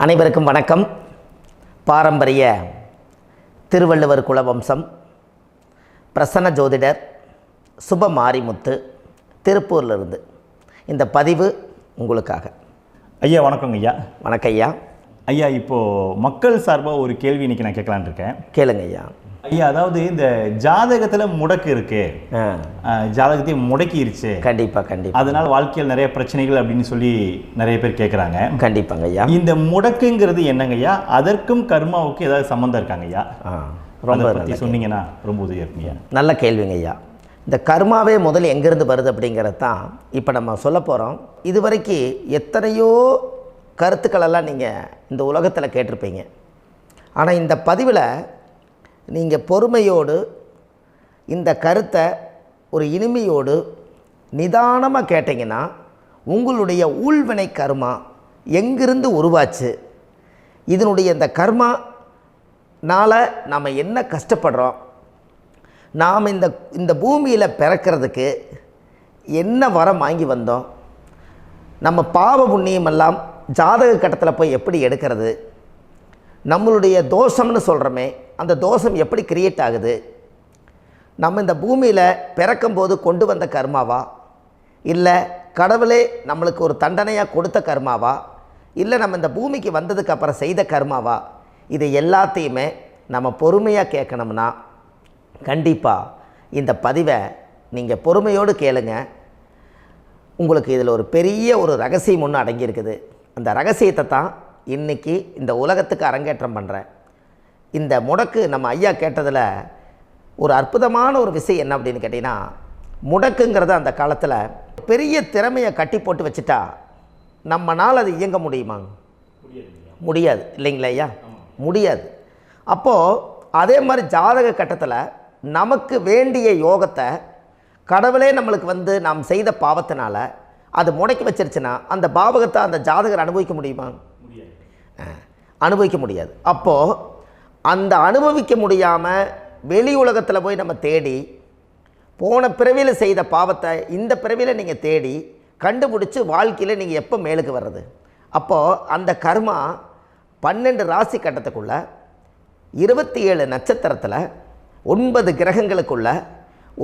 அனைவருக்கும் வணக்கம். பாரம்பரிய திருவள்ளுவர் குலவம்சம் பிரசன்ன ஜோதிடர் சுப மாரிமுத்து திருப்பூரிலிருந்து இந்த பதிவு உங்களுக்காக. ஐயா வணக்கங்க ஐயா. வணக்கம் ஐயா. ஐயா இப்போது மக்கள் சார்பாக ஒரு கேள்வி இன்றைக்கி நான் கேட்கலான் இருக்கேன். கேளுங்க ஐயா. ஐயா, அதாவது இந்த ஜாதகத்தில் முடக்கு இருக்கு, ஜாதகத்தையும் முடக்கிருச்சு, கண்டிப்பாக அதனால் வாழ்க்கையில் நிறைய பிரச்சனைகள் அப்படின்னு சொல்லி நிறைய பேர் கேட்குறாங்க. கண்டிப்பாங்க ஐயா. இந்த முடக்குங்கிறது என்னங்க ஐயா? அதற்கும் கர்மாவுக்கு ஏதாவது சம்மந்தம் இருக்காங்க ஐயா? ரொம்ப பற்றி சொன்னீங்கன்னா ரொம்ப உதவியாக இருக்குங்க. நல்ல கேள்விங்க ஐயா. இந்த கர்மாவே முதல்ல எங்கேருந்து வருது அப்படிங்கிறது தான் இப்போ நம்ம சொல்ல போகிறோம். இதுவரைக்கும் எத்தனையோ கருத்துக்களெல்லாம் நீங்கள் இந்த உலகத்தில் கேட்டிருப்பீங்க. ஆனால் இந்த பதிவில் நீங்கள் பொறுமையோடு இந்த கருத்தை ஒரு இனிமையோடு நிதானமாக கேட்டிங்கன்னா உங்களுடைய ஊழ்வினை கர்மா எங்கிருந்து உருவாச்சு, இதனுடைய இந்த கர்மானால் நாம் என்ன கஷ்டப்படுறோம், நாம் இந்த பூமியில் பிறக்கிறதுக்கு என்ன வரம் வாங்கி வந்தோம், நம்ம பாவ புண்ணியமெல்லாம் ஜாதக கட்டத்தில் போய் எப்படி எடுக்கிறது, நம்மளுடைய தோஷம்னு சொல்கிறோமே அந்த தோஷம் எப்படி கிரியேட் ஆகுது, நம்ம இந்த பூமியில் பிறக்கும்போது கொண்டு வந்த கர்மாவா, இல்லை கடவுளே நம்மளுக்கு ஒரு தண்டனையாக கொடுத்த கர்மாவா, இல்லை நம்ம இந்த பூமிக்கு வந்ததுக்கு அப்புறம் செய்த கர்மாவா, இது எல்லாத்தையுமே நம்ம பொறுமையாக கேட்கணும்னா கண்டிப்பாக இந்த பதிவை நீங்கள் பொறுமையோடு கேளுங்க. உங்களுக்கு இதில் ஒரு பெரிய ஒரு ரகசியம் ஒன்று அடங்கியிருக்குது. அந்த ரகசியத்தை தான் இன்றைக்கி இந்த உலகத்துக்கு அரங்கேற்றம் பண்ணுறேன். இந்த முடக்கு நம்ம ஐயா கேட்டதில் ஒரு அற்புதமான ஒரு விஷயம் என்ன அப்படின்னு கேட்டிங்கன்னா, முடக்குங்கிறது அந்த காலத்தில் பெரிய திறமையை கட்டி போட்டு வச்சுட்டா நம்மனால் அது இயங்க முடியுமாங்க? முடியாது இல்லைங்களா ஐயா? முடியாது. அப்போது அதே மாதிரி ஜாதக கட்டத்தில் நமக்கு வேண்டிய யோகத்தை கடவுளே நம்மளுக்கு நாம் செய்த பாவத்தினால அது முடக்கி வச்சிருச்சுன்னா அந்த பாவகத்தை அந்த ஜாதகர் அனுபவிக்க முடியுமா? அனுபவிக்க முடியாது. அப்போது அந்த அனுபவிக்க முடியாமல் வெளி உலகத்தில் போய் நம்ம தேடி போன பிறவியில் செய்த பாவத்தை இந்த பிறவியில் நீங்கள் தேடி கண்டுபிடிச்சி வாழ்க்கையில் நீங்கள் எப்போ மேலுக்கு வர்றது? அப்போது அந்த கர்மா 12 ராசி கட்டத்துக்குள்ள 27 நட்சத்திரத்தில் 9 கிரகங்களுக்குள்ள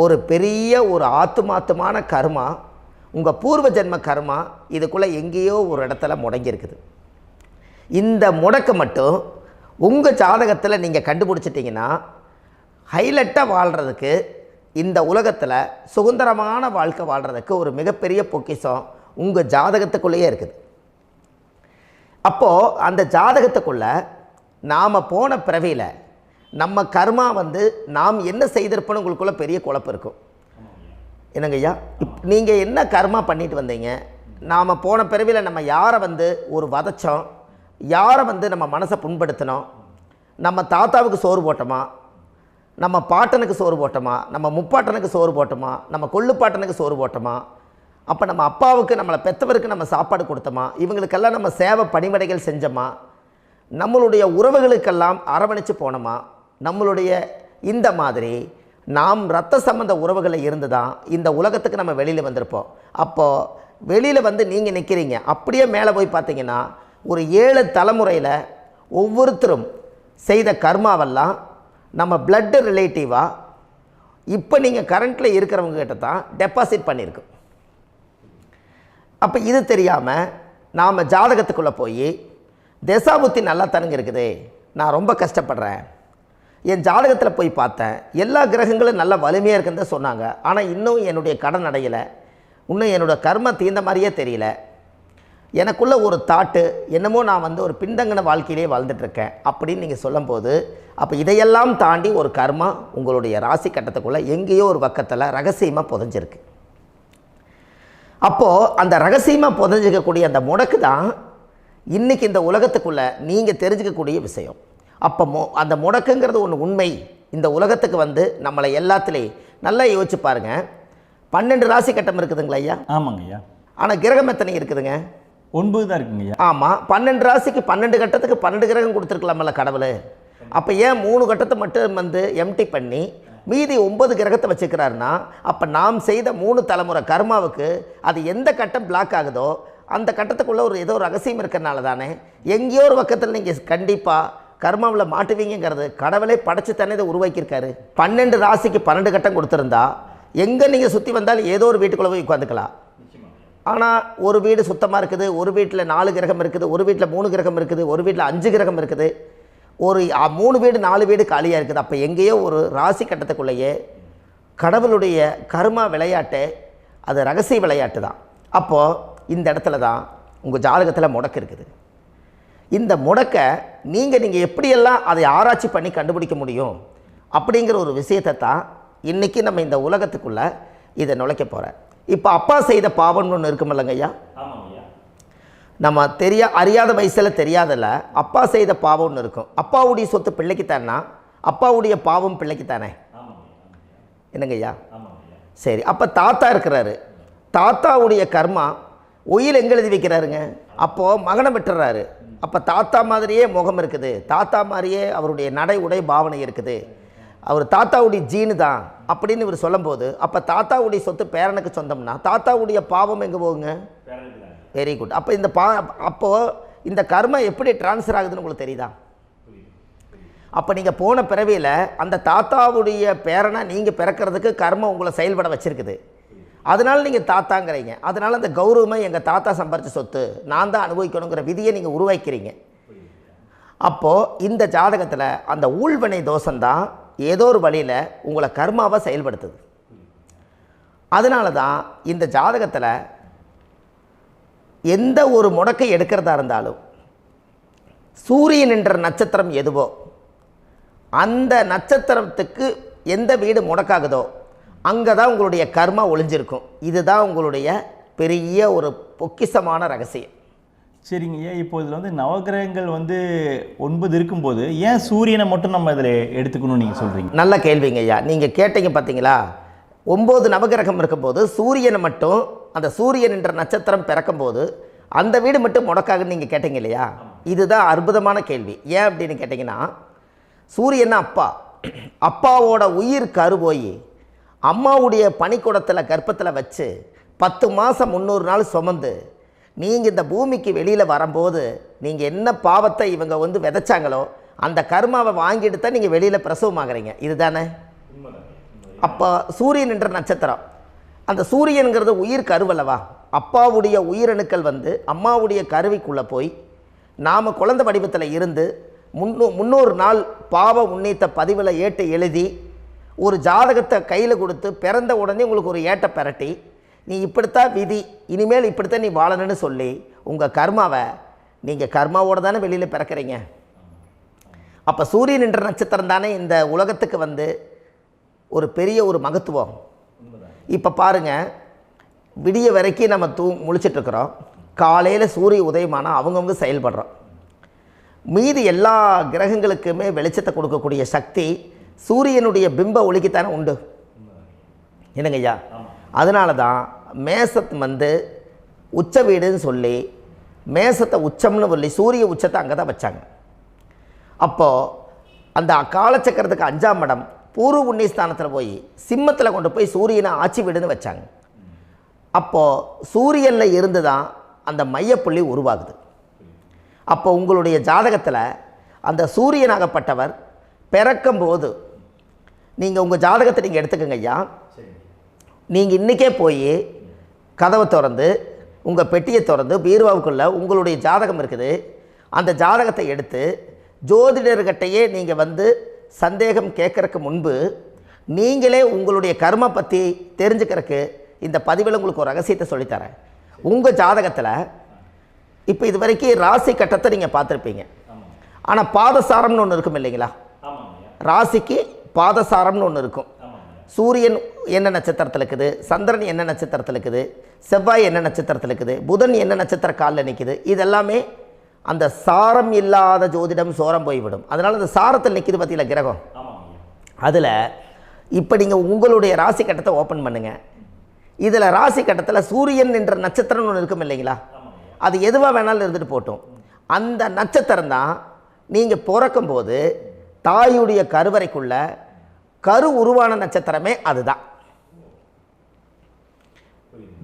ஒரு பெரிய ஒரு ஆத்துமாத்துமான கர்மா, உங்கள் பூர்வ ஜென்ம கர்மா இதுக்குள்ளே எங்கேயோ ஒரு இடத்துல முடங்கியிருக்குது. இந்த முடக்க மட்டும் உங்கள் ஜாதகத்தில் நீங்கள் கண்டுபிடிச்சிட்டிங்கன்னா ஹைலைட்டாக வாழ்கிறதுக்கு, இந்த உலகத்தில் சுதந்திரமான வாழ்க்கை வாழ்கிறதுக்கு ஒரு மிகப்பெரிய பொக்கிஷம் உங்கள் ஜாதகத்துக்குள்ளேயே இருக்குது. அப்போது அந்த ஜாதகத்துக்குள்ளே நாம் போன பிறவியில் நம்ம கர்மா நாம் என்ன செய்திருப்போன்னு உங்களுக்குள்ளே பெரிய குழப்பம் இருக்கும். என்னங்க ஐயா, நீங்கள் என்ன கர்மா பண்ணிட்டு வந்தீங்க, நாம் போன பிறவியில் நம்ம யாரை ஒரு வதச்சோம், யாரை நம்ம மனசை புண்படுத்தினோம், நம்ம தாத்தாவுக்கு சோறு போட்டோமா, நம்ம பாட்டனுக்கு சோறு போட்டோமா, நம்ம முப்பாட்டனுக்கு சோறு போட்டோமா, நம்ம கொள்ளுப்பாட்டனுக்கு சோறு போட்டோமா, அப்போ நம்ம அப்பாவுக்கு நம்மளை பெற்றவருக்கு நம்ம சாப்பாடு கொடுத்தோமா, இவங்களுக்கெல்லாம் நம்ம சேவை பணிமடைகள் செஞ்சோமா, நம்மளுடைய உறவுகளுக்கெல்லாம் அரவணைச்சு போனோமா, நம்மளுடைய இந்த மாதிரி நாம் இரத்த சம்பந்த உறவுகளை இருந்து தான் இந்த உலகத்துக்கு நம்ம வெளியில் வந்திருப்போம். அப்போது வெளியில் நீங்கள் நிற்கிறீங்க, அப்படியே மேலே போய் பார்த்தீங்கன்னா ஒரு 7 தலைமுறையில் ஒவ்வொருத்தரும் செய்த கர்மாவெல்லாம் நம்ம பிளட்டு ரிலேட்டிவாக இப்போ நீங்கள் கரண்ட்டில் இருக்கிறவங்க கிட்ட தான் டெபாசிட் பண்ணியிருக்கோம். அப்போ இது தெரியாமல் நாம் ஜாதகத்துக்குள்ளே போய் தசாபுத்தி நல்லா தனுங்க இருக்குது, நான் ரொம்ப கஷ்டப்படுறேன், என் ஜாதகத்தில் போய் பார்த்தேன் எல்லா கிரகங்களும் நல்ல வலிமையாக இருக்குன்னு தான் சொன்னாங்க, ஆனால் இன்னும் என்னுடைய கடன் அடையலை, இன்னும் என்னோடய கர்ம தீர்ந்த மாதிரியே தெரியல, எனக்குள்ளே ஒரு தாட்டு என்னமோ நான் ஒரு பின்தங்கின வாழ்க்கையிலே வாழ்ந்துட்டுருக்கேன் அப்படின்னு நீங்கள் சொல்லும்போது, அப்போ இதையெல்லாம் தாண்டி ஒரு கர்மா உங்களுடைய ராசி கட்டத்துக்குள்ளே எங்கேயோ ஒரு பக்கத்தில் ரகசியமாக புதைஞ்சிருக்கு. அப்போது அந்த ரகசியமாக புதைஞ்சிக்கக்கூடிய அந்த முடக்கு தான் இன்றைக்கி இந்த உலகத்துக்குள்ளே நீங்கள் தெரிஞ்சுக்கக்கூடிய விஷயம். அப்போ அந்த முடக்குங்கிறது ஒன்று உண்மை. இந்த உலகத்துக்கு நம்மளை எல்லாத்துலேயும் நல்லா யோசிச்சு பாருங்கள். 12 ராசி கட்டம் இருக்குதுங்களா ஐயா? ஆமாங்க ஐயா. ஆனால் கிரகம் எத்தனை இருக்குதுங்க? 9 தான் இருக்குங்க ஐயா. ஆமாம், 12 ராசிக்கு 12 கட்டத்துக்கு 12 கிரகம் கொடுத்துருக்கலாமல்ல கடவுள். அப்போ ஏன் 3 கட்டத்தை மட்டும் எம்டி பண்ணி மீதி 9 கிரகத்தை வச்சுக்கிறாருன்னா, அப்போ நாம் செய்த 3 தலைமுறை கர்மாவுக்கு அது எந்த கட்டம் பிளாக் ஆகுதோ அந்த கட்டத்துக்குள்ளே ஏதோ ஒரு ரகசியம் இருக்கிறனால தானே எங்கேயோ ஒரு பக்கத்தில் நீங்கள் கண்டிப்பாக கர்மாவில் மாட்டுவீங்கிறது கடவுளே படைச்சு தானே இதை உருவாக்கியிருக்காரு. 12 ராசிக்கு 12 கட்டம் கொடுத்துருந்தா எங்கே நீங்கள் சுற்றி வந்தாலும் ஏதோ ஒரு வீட்டுக்குள்ளே போய் உட்காந்துக்கலாம். ஆனால் ஒரு வீடு சுத்தமாக இருக்குது, ஒரு வீட்டில் 4 கிரகம் இருக்குது, ஒரு வீட்டில் 3 கிரகம் இருக்குது, ஒரு வீட்டில் 5 கிரகம் இருக்குது, ஒரு 3 வீடு 4 வீடு காலியாக இருக்குது. அப்போ எங்கேயோ ஒரு ராசி கட்டத்துக்குள்ளேயே கடவுளுடைய கர்மா விளையாட்டு, அது ரகசிய விளையாட்டு தான். அப்போது இந்த இடத்துல தான் உங்கள் ஜாதகத்தில் முடக்கு இருக்குது. இந்த முடக்கை நீங்கள் எப்படியெல்லாம் அதை ஆராய்ச்சி பண்ணி கண்டுபிடிக்க முடியும் அப்படிங்கிற ஒரு விஷயத்தை தான் இன்றைக்கி நம்ம இந்த உலகத்துக்குள்ளே இதை நுழைக்க போகிறேன். இப்போ அப்பா செய்த பாவம்னு ஒன்று இருக்குமில்லங்க ஐயா, நம்ம அறியாத வயசில் தெரியாதில்ல, அப்பா செய்த பாவம்னு இருக்கும். அப்பாவுடைய சொத்து பிள்ளைக்குத்தானா, அப்பாவுடைய பாவம் பிள்ளைக்குத்தானே, என்னங்க ஐயா? சரி, அப்போ தாத்தா இருக்கிறாரு, தாத்தாவுடைய கர்மா உயிர் எங்கே எழுதி வைக்கிறாருங்க? அப்போது மகனை விட்டுறாரு. அப்போ தாத்தா மாதிரியே முகம் இருக்குது, தாத்தா மாதிரியே அவருடைய நடை உடை பாவனை இருக்குது, அவர் தாத்தாவுடைய ஜீனு தான் அப்படின்னு இவர் சொல்லும்போது, அப்போ தாத்தாவுடைய சொத்து பேரனுக்கு சொந்தம்னா தாத்தாவுடைய பாவம் எங்கே போகுங்க? Very good. அப்போ அப்போது இந்த கர்மா எப்படி டிரான்ஸ்ஃபர் ஆகுதுன்னு உங்களுக்கு தெரியுதா? அப்போ நீங்கள் போன பிறவியில் அந்த தாத்தாவுடைய பேரனை நீங்கள் பிறக்கிறதுக்கு கர்மம் உங்களை செயல்பட வச்சுருக்குது. அதனால் நீங்கள் தாத்தாங்கிறீங்க. அதனால் அந்த கௌரவமாக எங்கள் தாத்தா சம்பாரித்த சொத்து நான் தான் அனுபவிக்கணுங்கிற விதியை நீங்கள் உருவாக்கிறீங்க. அப்போது இந்த ஜாதகத்தில் அந்த ஊழ்வினை தோஷந்தான் ஏதோ ஒரு வழியில் உங்களை கர்மாவை செயல்படுத்துது. அதனால தான் இந்த ஜாதகத்தில் எந்த ஒரு முடக்கை எடுக்கிறதா இருந்தாலும் சூரியன் என்ற நட்சத்திரம் எதுவோ அந்த நட்சத்திரத்துக்கு எந்த வீடு முடக்காகுதோ அங்கே தான் உங்களுடைய கர்மா ஒளிஞ்சிருக்கும். இதுதான் உங்களுடைய பெரிய ஒரு பொக்கிஷமான ரகசியம். சரிங்க ஐயா, இப்போ இதில் நவகிரகங்கள் 9 இருக்கும்போது ஏன் சூரியனை மட்டும் நம்ம இதில் எடுத்துக்கணும்னு நீங்கள் சொல்கிறீங்க? நல்ல கேள்விங்க ஐயா. நீங்கள் கேட்டீங்க பார்த்தீங்களா, 9 நவகிரகம் இருக்கும்போது சூரியனை மட்டும், அந்த சூரியன் என்ற நட்சத்திரம் பிறக்கும்போது அந்த வீடு மட்டும் முடக்காகுன்னு நீங்கள் கேட்டீங்க இல்லையா? இதுதான் அற்புதமான கேள்வி. ஏன் அப்படின்னு கேட்டிங்கன்னா, சூரியன் அப்பாவோட உயிர் கரு போய் அம்மாவுடைய பனிக்கூடத்தில் கர்ப்பத்தில் வச்சு 10 மாதம் 300 நாள் சுமந்து நீங்கள் இந்த பூமிக்கு வெளியில் வரும்போது நீங்கள் என்ன பாவத்தை இவங்க விதைச்சாங்களோ அந்த கர்மாவை வாங்கிட்டு தான் நீங்கள் வெளியில் பிரசவமாகறீங்க. இதுதானே? அப்போ சூரியன் என்ற நட்சத்திரம், அந்த சூரியனுங்கிறது உயிர் கருவல்லவா, அப்பாவுடைய உயிரணுக்கள் அம்மாவுடைய கருவிக்குள்ளே போய் நாம் குழந்தை வடிவத்தில் இருந்து 300 நாள் பாவ உன்னித்த பதிவில் ஏட்டு எழுதி ஒரு ஜாதகத்தை கையில் கொடுத்து பிறந்த உடனே உங்களுக்கு ஒரு ஏட்டை பெரட்டி நீ இப்படித்தான் விதி, இனிமேல் இப்படித்தான் நீ வாழணும்னு சொல்லி உங்கள் கர்மாவை நீங்கள் கர்மாவோடு தானே வெளியில் பிறக்கிறீங்க. அப்போ சூரியன் என்ற நட்சத்திரம் தானே இந்த உலகத்துக்கு ஒரு பெரிய ஒரு மகத்துவம். இப்போ பாருங்கள், விடிய வரைக்கும் நம்ம முழிச்சிட்ருக்குறோம், காலையில் சூரிய உதயமானால் அவங்கவுங்க செயல்படுறோம். மீதி எல்லா கிரகங்களுக்குமே வெளிச்சத்தை கொடுக்கக்கூடிய சக்தி சூரியனுடைய பிம்ப ஒளிக்குத்தானே உண்டு, என்னங்க ஐயா? அதனால தான் மேசத்து உச்ச வீடுன்னு சொல்லி மேசத்தை உச்சம்னு சொல்லி சூரிய உச்சத்தை அங்கே தான் வச்சாங்க. அப்போது அந்த காலச்சக்கரத்துக்கு 5ஆம் இடம் பூர்வ புண்ணியஸ்தானத்தில் போய் சிம்மத்தில் கொண்டு போய் சூரியனை ஆட்சி வீடுன்னு வச்சாங்க. அப்போது சூரியனில் இருந்து தான் அந்த மையப்புள்ளி உருவாகுது. அப்போ உங்களுடைய ஜாதகத்தில் அந்த சூரியனாகப்பட்டவர் பிறக்கும்போது நீங்கள் உங்கள் ஜாதகத்தை நீங்கள் எடுத்துக்கங்க ஐயா. நீங்கள் இன்றைக்கே போய் கதவை திறந்து உங்கள் பெட்டியை திறந்து பீர்வாவுக்குள்ளே உங்களுடைய ஜாதகம் இருக்குது, அந்த ஜாதகத்தை எடுத்து ஜோதிடர்கிட்டையே நீங்கள் சந்தேகம் கேட்குறக்கு முன்பு நீங்களே உங்களுடைய கர்ம பற்றி தெரிஞ்சுக்கிறதுக்கு இந்த பதிவில் உங்களுக்கு ஒரு ரகசியத்தை சொல்லித்தரேன். உங்கள் ஜாதகத்தில் இப்போ இது வரைக்கும் ராசி கட்டத்தை நீங்கள் பார்த்துருப்பீங்க, ஆனால் பாதசாரம்னு ஒன்று இருக்கும் இல்லைங்களா? ராசிக்கு பாதசாரம்னு ஒன்று இருக்கும். சூரியன் என்ன நட்சத்திரத்தில் இருக்குது, சந்திரன் என்ன நட்சத்திரத்தில் இருக்குது, செவ்வாய் என்ன நட்சத்திரத்தில் இருக்குது, புதன் என்ன நட்சத்திர காலில் நிற்குது, இதெல்லாமே அந்த சாரம் இல்லாத ஜோதிடம் சோரம் போய்விடும். அதனால் அந்த சாரத்தில் நிற்கிது பார்த்தீங்களா கிரகம், அதில் இப்போ நீங்கள் உங்களுடைய ராசி கட்டத்தை ஓப்பன் பண்ணுங்கள். இதில் ராசி கட்டத்தில் சூரியன் என்ற நட்சத்திரம்னு ஒன்று இருக்கும் இல்லைங்களா? அது எதுவாக வேணாலும் இருந்துட்டு போட்டோம். அந்த நட்சத்திரம் தான் நீங்கள் பிறக்கும்போது தாயுடைய கருவறைக்குள்ள கரு உருவான நட்சத்திரமே அதுதான்.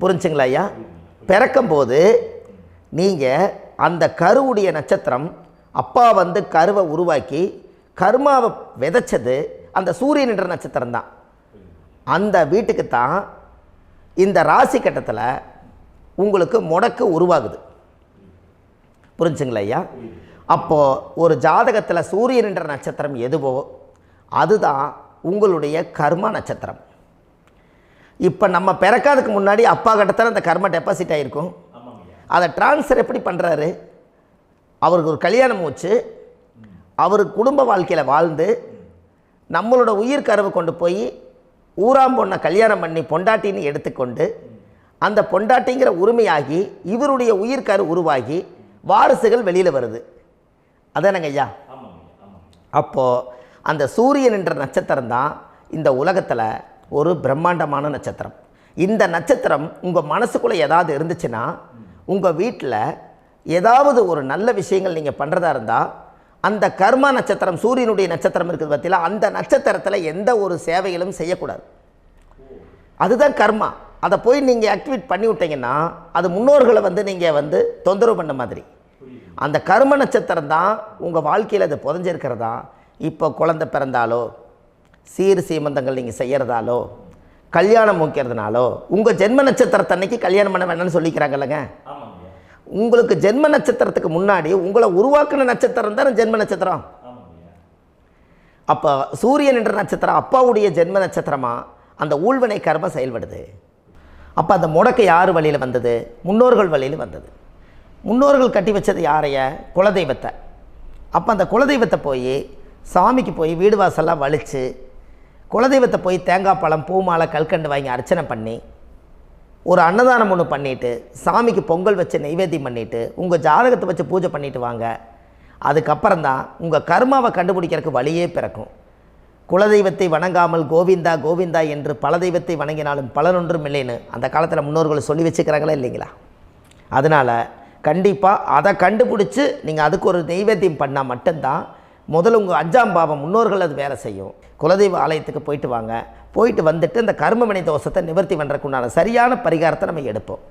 புரிஞ்சுங்களா ஐயா? பிறக்கும்போது நீங்கள் அந்த கருவுடைய நட்சத்திரம் அப்பா வந்து கருவை உருவாக்கி கர்மாவை விதைச்சது அந்த சூரியன் என்ற நட்சத்திரம் தான். அந்த வீட்டுக்கு தான் இந்த ராசி கட்டத்தில் உங்களுக்கு முடக்கு உருவாகுது. புரிஞ்சுங்களா ஐயா? அப்போது ஒரு ஜாதகத்தில் சூரியன் என்ற நட்சத்திரம் எதுவோ அதுதான் உங்களுடைய கர்மா நட்சத்திரம். இப்போ நம்ம பிறக்காதுக்கு முன்னாடி அப்பா கட்டத்தில் அந்த கர்மா டெபாசிட் ஆகிருக்கும். அதை ட்ரான்ஸ்ஃபர் எப்படி பண்ணுறாரு? அவருக்கு ஒரு கல்யாணம் வச்சு அவர் குடும்ப வாழ்க்கையில் வாழ்ந்து நம்மளோட உயிர் கருவை கொண்டு போய் ஊராம் பொண்ணை கல்யாணம் பண்ணி பொண்டாட்டின்னு எடுத்துக்கொண்டு அந்த பொண்டாட்டிங்கிற உரிமையாகி இவருடைய உயிர் கரு உருவாகி வாரிசுகள் வெளியில் வருது. அதானங்க ஐயா? அப்போது அந்த சூரியன் என்ற நட்சத்திரம் தான் இந்த உலகத்தில் ஒரு பிரம்மாண்டமான நட்சத்திரம். இந்த நட்சத்திரம் உங்கள் மனசுக்குள்ளே ஏதாவது இருந்துச்சுன்னா உங்கள் வீட்டில் ஏதாவது ஒரு நல்ல விஷயங்கள் நீங்கள் பண்ணுறதா இருந்தால் அந்த கர்மா நட்சத்திரம் சூரியனுடைய நட்சத்திரம் இருக்குது பார்த்தீங்களா, அந்த நட்சத்திரத்தில் எந்த ஒரு சேவைகளும் செய்யக்கூடாது. அதுதான் கர்மா. அதை போய் நீங்கள் ஆக்டிவேட் பண்ணி விட்டீங்கன்னா அது முன்னோர்களை வந்து நீங்கள் வந்து தொந்தரவு பண்ண மாதிரி. அந்த கர்ம நட்சத்திரம் தான் உங்கள் வாழ்க்கையில் அது புதஞ்சிருக்கிறதா. இப்போ குழந்தை பிறந்தாலோ சீர் சீமந்தங்கள் நீங்கள் செய்கிறதாலோ கல்யாணம் முக்கிறதுனாலோ உங்கள் ஜென்ம நட்சத்திரத்தன்னைக்கு கல்யாணம் பண்ண வேண்டாம்னு சொல்லிக்கிறாங்கல்லங்க. உங்களுக்கு ஜென்ம நட்சத்திரத்துக்கு முன்னாடி உங்களை உருவாக்குன நட்சத்திரம் தான் ஜென்ம நட்சத்திரம். அப்போ சூரியன் என்ற நட்சத்திரம் அப்பாவுடைய ஜென்ம நட்சத்திரமாக அந்த ஊழ்வினை கர்மம் செயல்படுது. அப்போ அந்த முடக்கு யார் வழியில் வந்தது? முன்னோர்கள் வழியில் வந்தது. முன்னோர்கள் கட்டி வச்சது யாரைய? குலதெய்வத்தை. அப்போ அந்த குலதெய்வத்தை போய் சாமிக்கு போய் வீடு வாசல்லாம் வலித்து குலதெய்வத்தை போய் தேங்காய் பழம் பூ மாலை கல்கண்டு வாங்கி அர்ச்சனை பண்ணி ஒரு அன்னதானம் ஒன்று பண்ணிவிட்டு சாமிக்கு பொங்கல் வச்சு நைவேத்தியம் பண்ணிவிட்டு உங்கள் ஜாதகத்தை வச்சு பூஜை பண்ணிவிட்டு வாங்க. அதுக்கப்புறம் தான் உங்கள் கர்மாவை கண்டுபிடிக்கிறதுக்கு வழியே பிறக்கும். குலதெய்வத்தை வணங்காமல் கோவிந்தா கோவிந்தா என்று பல தெய்வத்தை வணங்கினாலும் பலனொன்றும் இல்லைன்னு அந்த காலத்தில் முன்னோர்கள் சொல்லி வச்சுக்கிறாங்களா இல்லைங்களா? அதனால் கண்டிப்பாக அதை கண்டுபிடிச்சி நீங்கள் அதுக்கு ஒரு நைவேத்தியம் பண்ணால் மட்டும்தான் முதல்ல உங்கள் 5ஆம் பாவம் முன்னோர்கள் அது வேலை செய்யும். குலதெய்வ ஆலயத்துக்கு போயிட்டு வாங்க. போயிட்டு வந்துட்டு இந்த கர்மவினை தோஷத்தை நிவர்த்தி பண்ணுறதுக்குண்டான சரியான பரிகாரத்தை நம்ம எடுப்போம்.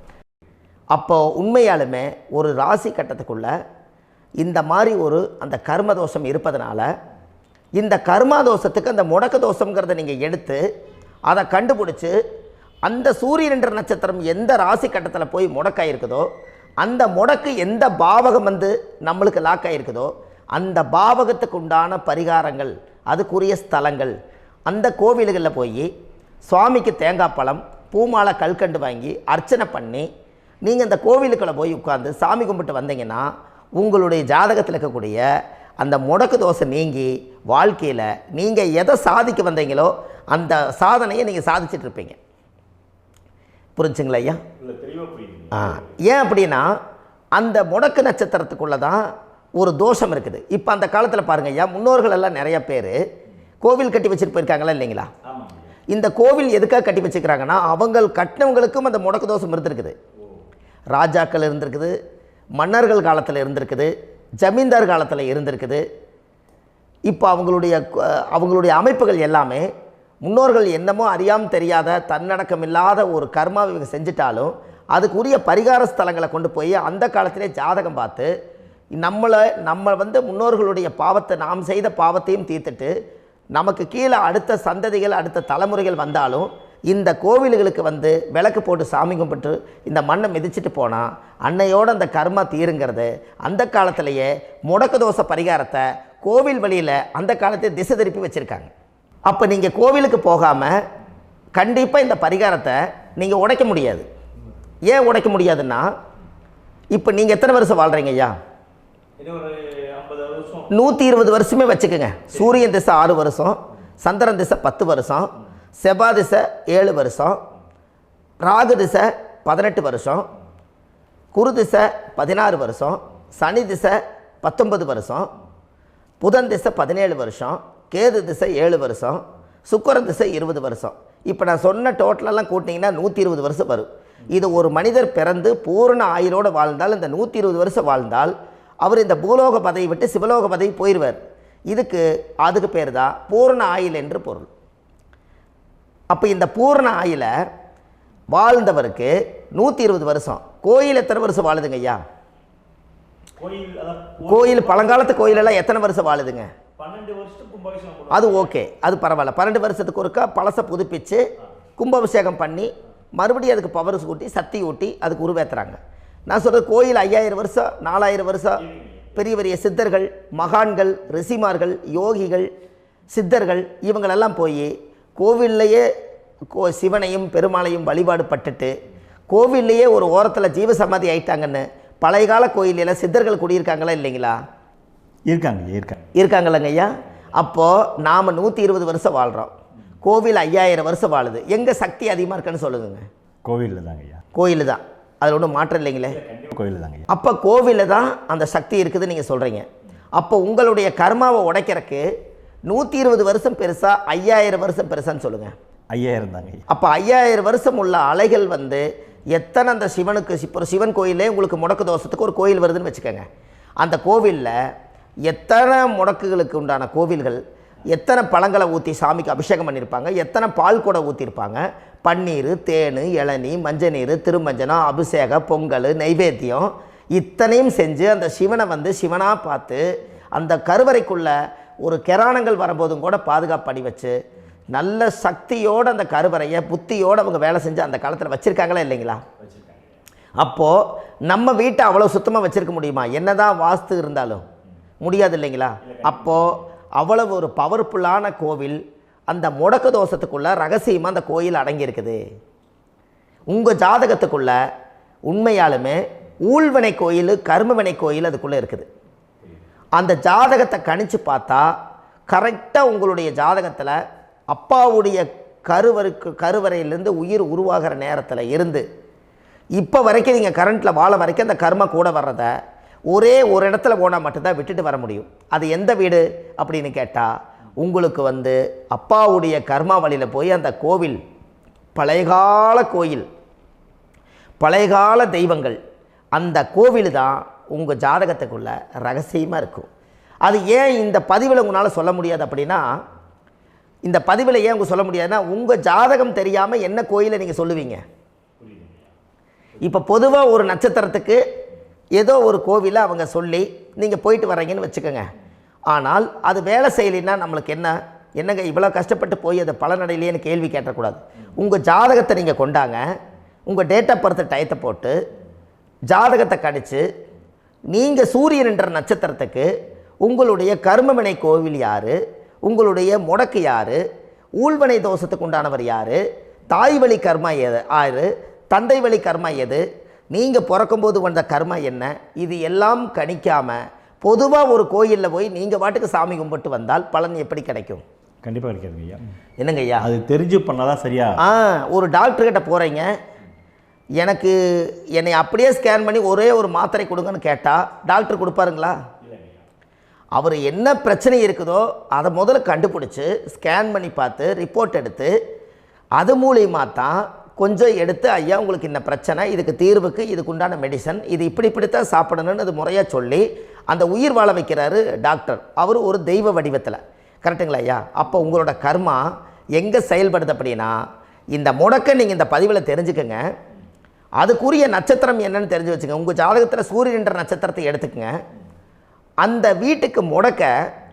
அப்போது உண்மையாலுமே ஒரு ராசி கட்டத்துக்குள்ளே இந்த மாதிரி ஒரு அந்த கர்ம தோஷம் இருப்பதனால இந்த கர்மா தோஷத்துக்கு அந்த முடக்க தோஷங்கிறத நீங்கள் எடுத்து அதை கண்டுபிடிச்சி அந்த சூரியன் என்ற நட்சத்திரம் எந்த ராசி கட்டத்தில் போய் முடக்காயிருக்குதோ அந்த முடக்கு எந்த பாவகம் வந்து நம்மளுக்கு லாக் ஆகிருக்குதோ அந்த பாவகத்துக்கு உண்டான பரிகாரங்கள் அதுக்குரிய ஸ்தலங்கள் அந்த கோவில்களில் போய் சுவாமிக்கு தேங்காய் பழம் பூமாலை கல்கண்டு வாங்கி அர்ச்சனை பண்ணி நீங்கள் அந்த கோவிலுக்குள்ளே போய் உட்காந்து சாமி கும்பிட்டு வந்தீங்கன்னா உங்களுடைய ஜாதகத்தில் இருக்கக்கூடிய அந்த முடக்கு தோசை நீங்கி வாழ்க்கையில் நீங்கள் எதை சாதிக்க வந்தீங்களோ அந்த சாதனையை நீங்கள் சாதிச்சிட்ருப்பீங்க. புரிஞ்சுங்களா ஐயா? ஏன் அப்படின்னா அந்த முடக்கு நட்சத்திரத்துக்குள்ளே தான் ஒரு தோஷம் இருக்குது. இப்போ அந்த காலத்தில் பாருங்கள் ஐயா, முன்னோர்கள் எல்லாம் நிறைய பேர் கோவில் கட்டி வச்சுட்டு போயிருக்காங்களா இல்லைங்களா? இந்த கோவில் எதுக்காக கட்டி வச்சுக்கிறாங்கன்னா அவங்க கட்டினவங்களுக்கும் அந்த முடக்கு தோஷம் இருந்திருக்குது. ராஜாக்கள் இருந்திருக்குது, மன்னர்கள் காலத்தில் இருந்திருக்குது, ஜமீன்தார் காலத்தில் இருந்திருக்குது. இப்போ அவங்களுடைய அமைப்புகள் எல்லாமே முன்னோர்கள் என்னமோ அறியாமல் தெரியாத தன்னடக்கம் இல்லாத ஒரு கர்மாவை இவங்க செஞ்சிட்டாலும் அதுக்குரிய பரிகார ஸ்தலங்களை கொண்டு போய் அந்த காலத்திலே ஜாதகம் பார்த்து நம்ம வந்து முன்னோர்களுடைய பாவத்தை நாம் செய்த பாவத்தையும் தீர்த்துட்டு நமக்கு கீழே அடுத்த சந்ததிகள் அடுத்த தலைமுறைகள் வந்தாலும் இந்த கோவில்களுக்கு வந்து விளக்கு போட்டு சாமி கும்பிட்டு இந்த மண்ணை மிதிச்சிட்டு போனால் அன்னையோடு அந்த கர்மா தீருங்கிறது அந்த காலத்திலேயே முடக்க தோஷ பரிகாரத்தை கோவில் வழியில் அந்த காலத்தை திசை திருப்பி வச்சுருக்காங்க. அப்போ நீங்கள் கோவிலுக்கு போகாமல் கண்டிப்பாக இந்த பரிகாரத்தை நீங்கள் உடைக்க முடியாது. ஏன் உடைக்க முடியாதுன்னா இப்போ நீங்கள் எத்தனை வருஷம் வாழ்கிறீங்க ஐயா? 120 வருஷமே வச்சுக்கோங்க. சூரியன் திசை 6 வருஷம், சந்திரன் திசை 10 வருஷம், செவ்வாய் திசை 7 வருஷம், ராகு திசை 18 வருஷம், குரு திசை 16 வருஷம், சனி திசை 19 வருஷம், புதன் திசை 17 வருஷம், கேது திசை 7 வருஷம், சுக்கிரன் திசை 20 வருஷம். இப்போ நான் சொன்ன டோட்டலெல்லாம் கூட்டிங்கன்னா 120 வருஷம் வரும். இது ஒரு மனிதர் பிறந்து பூரண ஆயுளோடு வாழ்ந்தால் இந்த 120 வருஷம் வாழ்ந்தால் அவர் இந்த பூலோக பதவி விட்டு சிவலோக பதவி போயிடுவார். அதுக்கு பேர் தான் பூரண ஆயுள் என்று பொருள். அப்போ இந்த பூரண ஆயுளை வாழ்ந்தவருக்கு 120 வருஷம். கோயில் எத்தனை வருஷம் வாழுதுங்க ஐயா? கோயில் பழங்காலத்து கோயிலெல்லாம் எத்தனை வருஷம் வாழுதுங்க? 12 வருஷத்துக்கு கும்பாபிஷேகம். அது ஓகே, அது பரவாயில்ல. 12 வருஷத்துக்கு ஒருக்கா பழசை புதுப்பிச்சு கும்பாபிஷேகம் பண்ணி மறுபடியும் அதுக்கு பவர் ஊட்டி சக்தி ஊட்டி அதுக்கு உருவேற்றுறாங்க. நான் சொல்கிறது கோயில் 5000 வருஷம் 4000 வருஷம் பெரிய பெரிய சித்தர்கள், மகான்கள், ரிஷிமார்கள், யோகிகள், சித்தர்கள் இவங்களெல்லாம் போய் கோவில்லையே சிவனையும் பெருமாளையும் வழிபாடு பட்டுட்டு கோவில்லையே ஒரு ஓரத்தில் ஜீவசமாதி ஆயிட்டாங்கன்னு பழைய கால கோயிலில் சித்தர்கள் குடியிருக்காங்களா இல்லைங்களா? இருக்காங்கல்லங்க ஐயா. அப்போது நாம் 120 வருஷம் வாழ்கிறோம், கோவில் 5000 வருஷம் வாழுது. எங்கே சக்தி அதிகமாக இருக்குன்னு சொல்லுங்க? கோவிலில் தாங்க ஐயா. கோயில் தான், அதில் ஒன்றும் மாற்றம் இல்லைங்களே. கோயில் தாங்க. அப்போ கோவிலில் தான் அந்த சக்தி இருக்குதுன்னு நீங்கள் சொல்கிறீங்க. அப்போ உங்களுடைய கர்மாவை உடைக்கிறதுக்கு 120 வருஷம் பெருசா 5000 வருஷம் பெருசான்னு சொல்லுங்கள்? 5000 தாங்க. அப்போ 5000 வருஷம் உள்ள அலைகள் எத்தனை அந்த சிவனுக்கு இப்போ சிவன் கோயிலே உங்களுக்கு முடக்கு தோஷத்துக்கு ஒரு கோயில் வருதுன்னு வச்சுக்கோங்க. அந்த கோவிலில் எத்தனை முடக்குகளுக்கு உண்டான கோவில்கள், எத்தனை பழங்களை ஊற்றி சாமிக்கு அபிஷேகம் பண்ணியிருப்பாங்க, எத்தனை பால் கூட ஊற்றிருப்பாங்க, பன்னீர், தேன், இளநீ, மஞ்சள் நீர், திருமஞ்சனம், அபிஷேகம், பொங்கல், நைவேத்தியம் இத்தனையும் செஞ்சு அந்த சிவனை சிவனாக பார்த்து அந்த கருவறைக்குள்ள ஒரு கிராணங்கள் வரும்போதும் கூட பாதுகாப்பு பண்ணி வச்சு நல்ல சக்தியோடு அந்த கருவறையை புத்தியோடு அவங்க வேலை செஞ்சு அந்த காலத்தில் வச்சுருக்காங்களா இல்லைங்களா? அப்போது நம்ம வீட்டை அவ்வளோ சுத்தமாக வச்சுருக்க முடியுமா? என்னதான் வாஸ்து இருந்தாலும் முடியாது இல்லைங்களா? அப்போது அவ்வளவு ஒரு பவர்ஃபுல்லான கோவில் அந்த முடக்கு தோஷத்துக்குள்ளே ரகசியமாக அந்த கோயில் அடங்கியிருக்குது. உங்கள் ஜாதகத்துக்குள்ளே உண்மையாலுமே ஊழ்வினை கோயில், கர்மவினை கோயில் அதுக்குள்ளே இருக்குது. அந்த ஜாதகத்தை கணிச்சு பார்த்தா கரெக்டாக உங்களுடைய ஜாதகத்தில் அப்பாவுடைய கருவறையிலேருந்து உயிர் உருவாகிற நேரத்தில் இருந்து இப்போ வரைக்கும் நீங்கள் கரண்ட்டில் வாழ வரைக்கும் அந்த கர்ம கூட வர்றதை ஒரே ஒரு இடத்துல போனால் மட்டும்தான் விட்டுட்டு வர முடியும். அது எந்த வீடு அப்படின்னு கேட்டால் உங்களுக்கு அப்பாவுடைய கர்மா வழியில் போய் அந்த கோவில் பழையகால கோயில், பழையகால தெய்வங்கள், அந்த கோவில் தான் உங்கள் ஜாதகத்துக்குள்ள ரகசியமாக இருக்கும். அது ஏன் இந்த பதிவில் உங்களால் சொல்ல முடியாது அப்படின்னா, இந்த பதிவில் ஏன் உங்க சொல்ல முடியாதுன்னா உங்கள் ஜாதகம் தெரியாமல் என்ன கோயிலை நீங்கள் சொல்லுவீங்க? இப்போ பொதுவாக ஒரு நட்சத்திரத்துக்கு ஏதோ ஒரு கோவிலை அவங்க சொல்லி நீங்கள் போயிட்டு வர்றீங்கன்னு வச்சுக்கோங்க. ஆனால் அது வேலை செய்யலைன்னா நம்மளுக்கு என்னங்க இவ்வளோ கஷ்டப்பட்டு போய் அதை பலனடையிலேன்னு கேள்வி கேட்டக்கூடாது. உங்கள் ஜாதகத்தை நீங்கள் கொண்டாங்க, உங்கள் டேட் ஆஃப் பர்த் டயத்தை போட்டு ஜாதகத்தை கணிச்சு நீங்கள் சூரியன் என்ற நட்சத்திரத்துக்கு உங்களுடைய கர்மவினை கோவில் யார், உங்களுடைய முடக்கு யார், ஊழ்வனை தோஷத்துக்கு உண்டானவர் யார், தாய் வழி கர்மா யார், தந்தை வழி கர்மா எது, நீங்கள் பிறக்கும்போது வந்த கர்மா என்ன, இது எல்லாம் கணிக்காமல் பொதுவாக ஒரு கோயிலில் போய் நீங்கள் பாட்டுக்கு சாமி கும்பிட்டு வந்தால் பலன் எப்படி கிடைக்கும்? கண்டிப்பாக கிடைக்காதுங்க ஐயா. என்னங்க ஐயா? அது தெரிஞ்சு பண்ணாதான் சரியா? ஒரு டாக்டர்கிட்ட போகிறீங்க, என்னை அப்படியே ஸ்கேன் பண்ணி ஒரே ஒரு மாத்திரை கொடுங்கன்னு கேட்டால் டாக்டர் கொடுப்பாருங்களா? அவர் என்ன பிரச்சனை இருக்குதோ அதை முதல்ல கண்டுபிடிச்சி ஸ்கேன் பண்ணி பார்த்து ரிப்போர்ட் எடுத்து அது மூலியமாக தான் கொஞ்சம் எடுத்து ஐயா உங்களுக்கு இந்த பிரச்சனை, இதுக்கு தீர்வுக்கு இதுக்குண்டான மெடிசன், இது இப்படித்தான் சாப்பிடணும்னு அது முறையாக சொல்லி அந்த உயிர் வாழ வைக்கிறாரு டாக்டர். அவர் ஒரு தெய்வ வடிவத்தில். கரெக்டுங்களா ஐயா? அப்போ உங்களோட கர்மா எங்கே செயல்படுது அப்படின்னா, இந்த முடக்க நீங்கள் இந்த பதிவில் தெரிஞ்சுக்கங்க. அதுக்குரிய நட்சத்திரம் என்னன்னு தெரிஞ்சு வச்சுங்க. உங்கள் ஜாதகத்தில் சூரியன் என்ற நட்சத்திரத்தை எடுத்துக்கங்க. அந்த வீட்டுக்கு முடக்க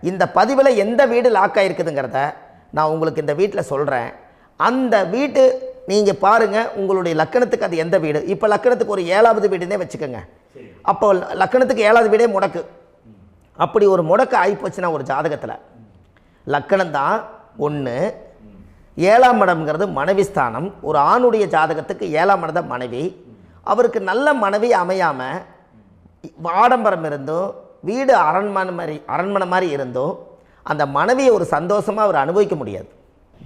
இந்த பதிவில் எந்த வீடு லாக் ஆகிருக்குதுங்கிறத நான் உங்களுக்கு இந்த வீட்டில் சொல்கிறேன். அந்த வீட்டு நீங்கள் பாருங்கள், உங்களுடைய லக்கணத்துக்கு அது எந்த வீடு. இப்போ லக்கணத்துக்கு ஒரு 7வது வீடுன்னே வச்சுக்கோங்க. அப்போ லக்கணத்துக்கு 7வது வீடே முடக்கு. அப்படி ஒரு முடக்கு ஆகிப்போச்சுன்னா ஒரு ஜாதகத்தில் லக்கணம் தான் 1, 7ஆம் இடம்ங்கிறது மனைவி ஸ்தானம். ஒரு ஆணுடைய ஜாதகத்துக்கு 7ஆம் இடம் தான் மனைவி. அவருக்கு நல்ல மனைவி அமையாமல் ஆடம்பரம் இருந்தும் வீடு அரண்மனை மாதிரி இருந்தும் அந்த மனைவியை ஒரு சந்தோஷமாக அவர் அனுபவிக்க முடியாது.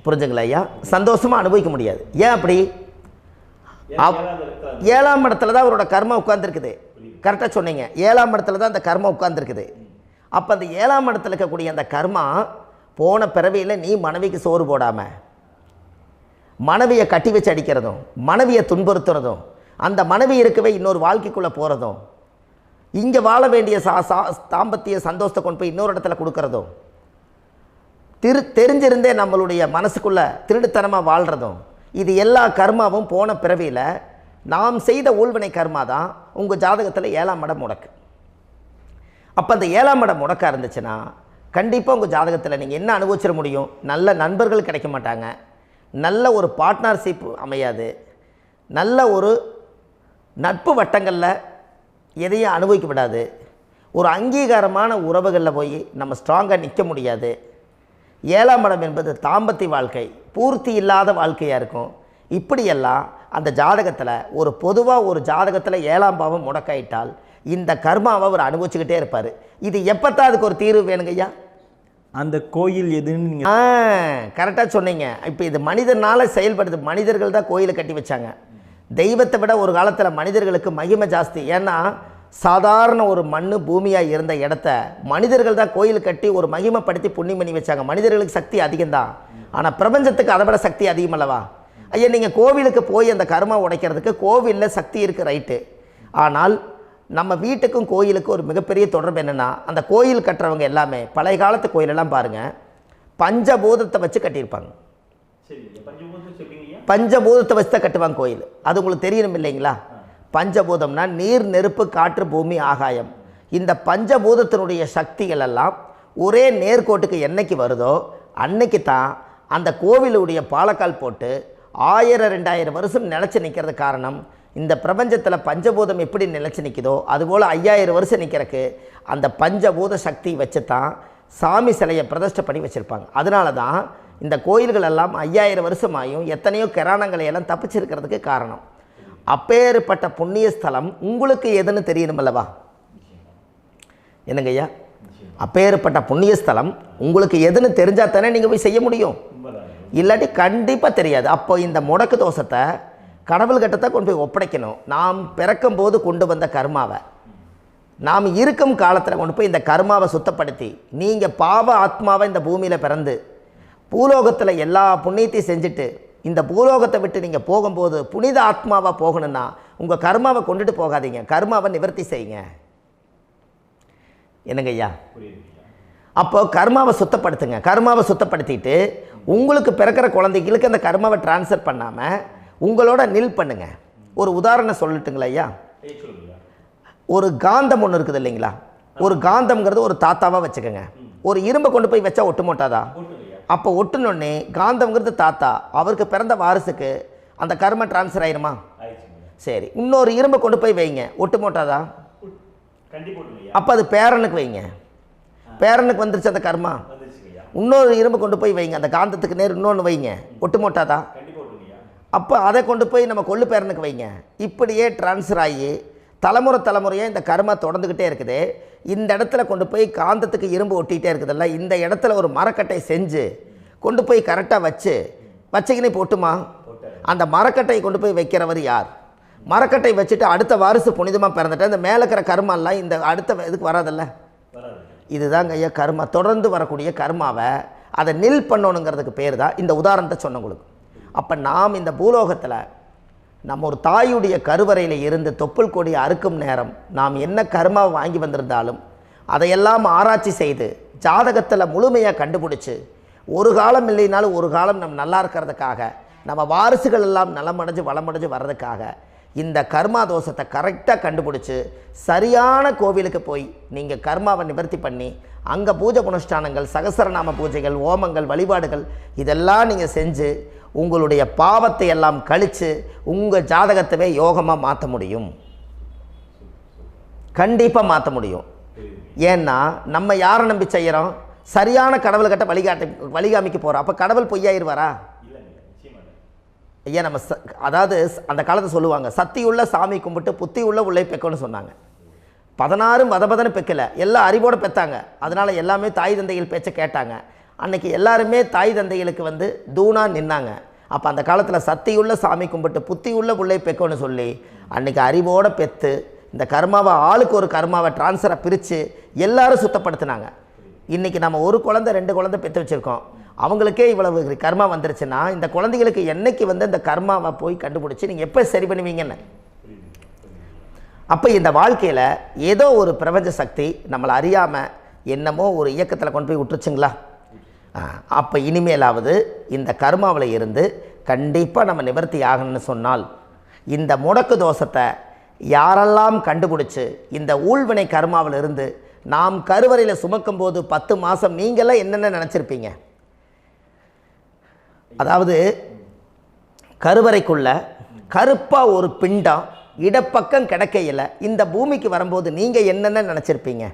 புரிஞ்சுங்களா ஐயா? சந்தோஷமாக அனுபவிக்க முடியாது. ஏன் அப்படி? 7ஆம் இடத்துல தான் அவரோட கர்மா உட்கார்ந்துருக்குது. கரெக்டாக சொன்னீங்க. 7ஆம் இடத்துல தான் அந்த கர்மா உட்கார்ந்துருக்குது. அப்போ அந்த 7ஆம் இடத்துல இருக்கக்கூடிய அந்த கர்மா போன பிறவியில் நீ மனைவிக்கு சோறு போடாமல் மனைவியை கட்டி வச்சு அடிக்கிறதும், மனைவியை துன்புறுத்துறதும், அந்த மனைவி இருக்கவே இன்னொரு வாழ்க்கைக்குள்ளே போகிறதும், இங்கே வாழ வேண்டிய தாம்பத்திய சந்தோஷத்தை கொண்டு போய் இன்னொரு இடத்துல கொடுக்கறதும், தெரிஞ்சிருந்தே நம்மளுடைய மனசுக்குள்ளே திருடுத்தனமாக வாழ்கிறதும், இது எல்லா கர்மாவும் போன பிறவியில் நாம் செய்த ஊழ்வினை கர்மா தான் உங்கள் ஜாதகத்தில் 7ஆம் இடம் முடக்கு. அப்போ அந்த 7ஆம் இடம் முடக்கா இருந்துச்சுன்னா கண்டிப்பாக உங்கள் ஜாதகத்தில் நீங்கள் என்ன அனுபவிச்சிட முடியும்? நல்ல நண்பர்கள் கிடைக்க மாட்டாங்க, நல்ல ஒரு பார்ட்னர்ஷிப் அமையாது, நல்ல ஒரு நட்பு வட்டங்களில் எதையும் அனுபவிக்க விடாது, ஒரு அங்கீகாரமான உறவுகளில் போய் நம்ம ஸ்ட்ராங்காக நிற்க முடியாது. 7ஆம் இடம் என்பது தாம்பத்திய வாழ்க்கை, பூர்த்தி இல்லாத வாழ்க்கையாக இருக்கும். இப்படியெல்லாம் அந்த ஜாதகத்தில் ஒரு பொதுவாக ஒரு ஜாதகத்தில் 7ஆம் பாவம் முடக்காயிட்டால் இந்த கர்மாவை அவர் அனுபவிச்சுக்கிட்டே இருப்பார். இது எப்போத்தான் அதுக்கு ஒரு தீர்வு வேணுங்கய்யா? அந்த கோயில் எதுன்னு நீங்கள் கரெக்டாக சொன்னீங்க. இப்போ இது மனிதனால் செயல்படுது. மனிதர்கள் தான் கோயிலை கட்டி வச்சாங்க. தெய்வத்தை விட ஒரு காலத்தில் மனிதர்களுக்கு மகிமை ஜாஸ்தி. ஏன்னா சாதாரண ஒரு மண் பூமியாக இருந்த இடத்த மனிதர்கள் தான் கோயில் கட்டி ஒரு மகிமைப்படுத்தி புண்ணியம் பண்ணி வச்சாங்க. மனிதர்களுக்கு சக்தி அதிகம்தான், ஆனால் பிரபஞ்சத்துக்கு அதை விட சக்தி அதிகம் அல்லவா? ஐயா, நீங்கள் கோவிலுக்கு போய் அந்த கர்மா உடைக்கிறதுக்கு கோவிலில் சக்தி இருக்குது, ரைட்டு. ஆனால் நம்ம வீட்டுக்கும் கோயிலுக்கும் ஒரு மிகப்பெரிய தொடர்பு என்னென்னா, அந்த கோயில் கட்டுறவங்க எல்லாமே பழைய காலத்து கோயிலெல்லாம் பாருங்கள், பஞ்சபூதத்தை வச்சு கட்டியிருப்பாங்க. பஞ்சபூதத்தை வச்சு தான் கட்டுவாங்க கோயில். அது உங்களுக்கு தெரியணும் இல்லைங்களா? பஞ்சபூதம்னா நீர், நெருப்பு, காற்று, பூமி, ஆகாயம். இந்த பஞ்சபூதத்தினுடைய சக்திகள் எல்லாம் ஒரே நேர்கோட்டுக்கு என்னைக்கு வருதோ அன்னைக்கு தான் அந்த கோவிலுடைய பாலக்கால் போட்டு 1000-2000 வருஷம் நிலச்சி நிற்கிறது. காரணம், இந்த பிரபஞ்சத்தில் பஞ்சபூதம் எப்படி நிலச்சி நிற்குதோ அதுபோல் 5000 வருஷம் நிற்கிறதுக்கு அந்த பஞ்சபூத சக்தி வச்சு தான் சாமி சிலையை பிரதிஷ்டை பண்ணி வச்சுருப்பாங்க. அதனால தான் இந்த கோயில்கள் எல்லாம் 5000 வருஷமாயும் எத்தனையோ கிராணங்களை எல்லாம் தப்பிச்சிருக்கிறதுக்கு காரணம். அப்பேற்பட்ட புண்ணிய ஸ்தலம் உங்களுக்கு எதுன்னு தெரியணும் அல்லவா? என்னங்க ஐயா? அப்பேற்பட்ட புண்ணிய ஸ்தலம் உங்களுக்கு எதுன்னு தெரிஞ்சால் தானே நீங்கள் போய் செய்ய முடியும், இல்லாட்டி கண்டிப்பாக தெரியாது. அப்போ இந்த முடக்கு தோஷத்தை கடவுள்கிட்ட கொண்டு போய் ஒப்படைக்கணும். நாம் பிறக்கும் போது கொண்டு வந்த கர்மாவை நாம் இருக்கும் காலத்தில் கொண்டு போய் இந்த கர்மாவை சுத்தப்படுத்தி, நீங்கள் பாவ ஆத்மாவை இந்த பூமியில் பிறந்து பூலோகத்தில் எல்லா புண்ணியத்தையும் செஞ்சுட்டு இந்த பூலோகத்தை விட்டு நீங்கள் போகும்போது புனித ஆத்மாவாக போகணுன்னா உங்கள் கர்மாவை கொண்டுட்டு போகாதீங்க, கர்மாவை நிவர்த்தி செய்யுங்க. என்னங்க ஐயா? அப்போ கர்மாவை சுத்தப்படுத்துங்க. கர்மாவை சுத்தப்படுத்திட்டு உங்களுக்கு பிறக்கிற குழந்தைகளுக்கு அந்த கர்மாவை டிரான்ஸ்ஃபர் பண்ணாமல் உங்களோட நில் பண்ணுங்க. ஒரு உதாரணம் சொல்லட்டுங்களா ஐயா? ஒரு காந்தம் ஒன்று இருக்குது இல்லைங்களா? ஒரு காந்தம்ங்கிறது ஒரு தாத்தாவாக வச்சுக்கோங்க. ஒரு இரும்பை கொண்டு போய் வச்சா ஒட்டு மோட்டாதா? அப்போ ஒட்டுனோடனே காந்தம்ங்கிறது தாத்தா, அவருக்கு பிறந்த வாரிசுக்கு அந்த கர்ம டிரான்ஸ்ஃபர் ஆயிருமா? சரி, இன்னொரு இரும்பை கொண்டு போய் வைங்க, ஒட்டு மோட்டாதா? அப்போ அது பேரனுக்கு வைங்க, பேரனுக்கு வந்துருச்சு அந்த கர்மா. இன்னொரு இரும்பை கொண்டு போய் வைங்க, அந்த காந்தத்துக்கு நேர் இன்னொன்று வைங்க, ஒட்டு மோட்டாதா? அப்போ அதை கொண்டு போய் நம்ம கொள்ளு பேரனுக்கு வைங்க. இப்படியே டிரான்ஸ்ஃபர் ஆகி தலைமுறையாக இந்த கர்மா தொடர்ந்துக்கிட்டே இருக்குது. இந்த இடத்துல கொண்டு போய் காந்தத்துக்கு இரும்பு ஒட்டிகிட்டே இருக்குதுல்ல, இந்த இடத்துல ஒரு மரக்கட்டை செஞ்சு கொண்டு போய் கரெக்டாக வச்சுக்கினே போட்டுமா? அந்த மரக்கட்டையை கொண்டு போய் வைக்கிறவர் யார்? மரக்கட்டை வச்சுட்டு அடுத்த வாரிசு புனிதமாக பிறந்துட்டு அந்த மேலே இருக்கிற கர்மாலாம் இந்த அடுத்த இதுக்கு வராதில்ல. இதுதாங்க ஐயா கர்மா. தொடர்ந்து வரக்கூடிய கர்மாவை அதை நில் பண்ணணுங்கிறதுக்கு பேர் தான் இந்த உதாரணத்தை சொன்னவங்களுக்கு. அப்போ நாம் இந்த பூலோகத்தில் நம்ம ஒரு தாயுடைய கருவறையில் இருந்து தொப்புள் கொடி அறுக்கும் நேரம் நாம் என்ன கர்மாவை வாங்கி வந்திருந்தாலும் அதையெல்லாம் ஆராய்ச்சி செய்து ஜாதகத்தில் முழுமையாக கண்டுபிடிச்சி ஒரு காலம் இல்லைனாலும் ஒரு காலம் நம்ம நல்லா இருக்கிறதுக்காக, நம்ம வாரிசுகள் எல்லாம் நலமடைஞ்சு வளமடைஞ்சு வர்றதுக்காக இந்த கர்மா தோஷத்தை கரெக்டாக கண்டுபிடிச்சி சரியான கோவிலுக்கு போய் நீங்கள் கர்மாவை நிவர்த்தி பண்ணி அங்கே பூஜை புனஸ்தானங்கள், சகசரநாம பூஜைகள், ஓமங்கள், வழிபாடுகள் இதெல்லாம் நீங்கள் செஞ்சு உங்களுடைய பாவத்தை எல்லாம் கழித்து உங்கள் ஜாதகத்தவே யோகமாக மாற்ற முடியும். கண்டிப்பாக மாற்ற முடியும். ஏன்னா நம்ம யாரை நம்பி செய்கிறோம்? சரியான கடவுள்கிட்ட வழிகாமிக்க போகிறோம். அப்போ கடவுள் பொய்யாயிருவாரா? ஐயா நம்ம அதாவது அந்த காலத்தை சொல்லுவாங்க, சத்தியுள்ள சாமி கும்பிட்டு புத்தி உள்ள உள்ளே பெக்கணும்னு சொன்னாங்க. 16 வதபதன்னு பெக்கலை, எல்லாம் அறிவோடு பெற்றாங்க. அதனால் எல்லாமே தாய் தந்தைகள் பேச்சை கேட்டாங்க. அன்றைக்கி எல்லாருமே தாய் தந்தைகளுக்கு தூணாக நின்னாங்க. அப்போ அந்த காலத்தில் சத்தியுள்ள சாமி கும்பிட்டு புத்தி உள்ள உள்ளே பெக்கணும்னு சொல்லி அன்றைக்கி அறிவோடு பெற்று இந்த கர்மாவை ஆளுக்கு ஒரு கர்மாவை டிரான்ஸ்ஃபரை பிரித்து எல்லாரும் சுத்தப்படுத்தினாங்க. இன்றைக்கி நம்ம ஒரு குழந்தை 2 குழந்தை பெற்று வச்சுருக்கோம். அவங்களுக்கே இவ்வளவு கர்மா வந்துருச்சுன்னா இந்த குழந்தைகளுக்கு என்னைக்கு இந்த கர்மாவை போய் கண்டுபிடிச்சி நீங்கள் எப்போ சரி பண்ணுவீங்கன்னு. அப்போ இந்த வாழ்க்கையில் ஏதோ ஒரு பிரபஞ்ச சக்தி நம்மளை அறியாமல் என்னமோ ஒரு இயக்கத்தில் கொண்டு போய் விட்டுருச்சுங்களா? அப்போ இனிமேலாவது இந்த கர்மாவில் இருந்து கண்டிப்பாக நம்ம நிவர்த்தி ஆகணும்னு சொன்னால் இந்த முடக்கு தோஷத்தை யாரெல்லாம் கண்டுபிடிச்சி இந்த ஊழ்வினை கர்மாவில் இருந்து நாம் கருவறையில் சுமக்கும் போது 10 மாதம் நீங்களாம் என்னென்ன நினச்சிருப்பீங்க? அதாவது கருவறைக்குள்ள கருப்பாக ஒரு பிண்டம் இடப்பக்கம் கிடக்கையில் இந்த பூமிக்கு வரும்போது நீங்கள் என்னென்ன நினச்சிருப்பீங்க?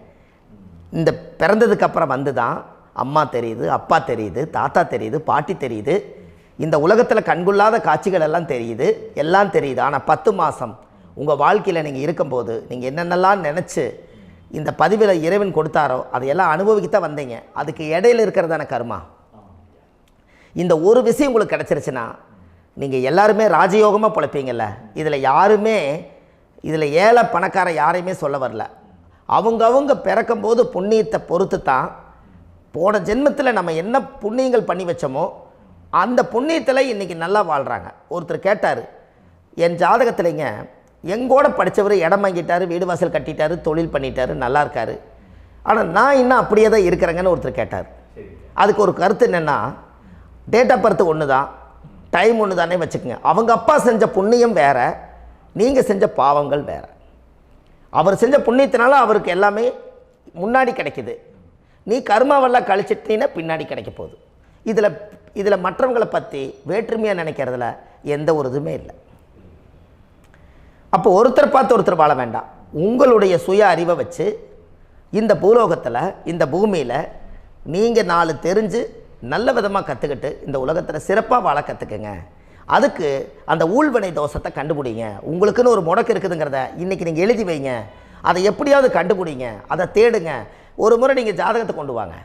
இந்த பிறந்ததுக்கு அப்புறம் வந்து தான் அம்மா தெரியுது, அப்பா தெரியுது, தாத்தா தெரியுது, பாட்டி தெரியுது, இந்த உலகத்தில் கண்கொள்ளாத காட்சிகள் எல்லாம் தெரியுது, எல்லாம் தெரியுது. ஆனால் 10 மாதம் உங்கள் வாழ்க்கையில் நீங்கள் இருக்கும்போது நீங்கள் என்னென்னலாம் நினச்சி இந்த பதிவில் இறைவன் கொடுத்தாரோ அதையெல்லாம் அனுபவிக்கத்தான் வந்தீங்க. அதுக்கு இடையில இருக்கிறதான கர்மா. இந்த ஒரு விஷயம் உங்களுக்கு கிடச்சிருச்சுன்னா நீங்கள் எல்லாருமே ராஜயோகமாக பிழைப்பீங்கள்ல. இதில் ஏழை பணக்கார யாரையுமே சொல்ல வரல. அவங்க பிறக்கும்போது புண்ணியத்தை பொறுத்து தான் போன ஜென்மத்தில் நம்ம என்ன புண்ணியங்கள் பண்ணி வச்சோமோ அந்த புண்ணியத்தில் இன்றைக்கி நல்லா வாழ்கிறாங்க. ஒருத்தர் கேட்டார், என் ஜாதகத்தில்ங்க எங்கூட படித்தவர் இடம் வாங்கிட்டார், வீடு வாசல் கட்டிட்டார், தொழில் பண்ணிட்டார், நல்லா இருக்கார், ஆனால் நான் இன்னும் அப்படியே தான் இருக்கிறேங்கன்னு ஒருத்தர் கேட்டார். அதுக்கு ஒரு கருத்து என்னென்னா, டேட் ஆஃப் பர்த் ஒன்று தான், டைம் ஒன்று தானே வச்சுக்கோங்க. அவங்க அப்பா செஞ்ச புண்ணியம் வேறு, நீங்கள் செஞ்ச பாவங்கள் வேறு. அவர் செஞ்ச புண்ணியத்தினால அவருக்கு எல்லாமே முன்னாடி கிடைக்குது. நீ கர்மாவெல்லாம் கழிச்சிட்டீங்கன்னா பின்னாடி கிடைக்க போகுது. இதில் மற்றவங்களை பற்றி வேற்றுமையாக நினைக்கிறதுல எந்த ஒரு இதுவுமே இல்லை. அப்போ ஒருத்தர் பார்த்து ஒருத்தர் வாழ வேண்டாம். உங்களுடைய சுய அறிவை வச்சு இந்த பூலோகத்தில் இந்த பூமியில் நீங்கள் 4 தெரிஞ்சு நல்ல விதமாக கற்றுக்கிட்டு இந்த உலகத்தில் சிறப்பாக வாழ கற்றுக்குங்க. அதுக்கு அந்த ஊழ்வினை தோஷத்தை கண்டுபிடிங்க. உங்களுக்குன்னு ஒரு முடக்கு இருக்குதுங்கிறத இன்றைக்கி நீங்கள் எழுதி வைங்க. அதை எப்படியாவது கண்டுபிடிங்க, அதை தேடுங்க. ஒரு முறை நீங்கள் ஜாதகத்தை கொண்டு வாங்க.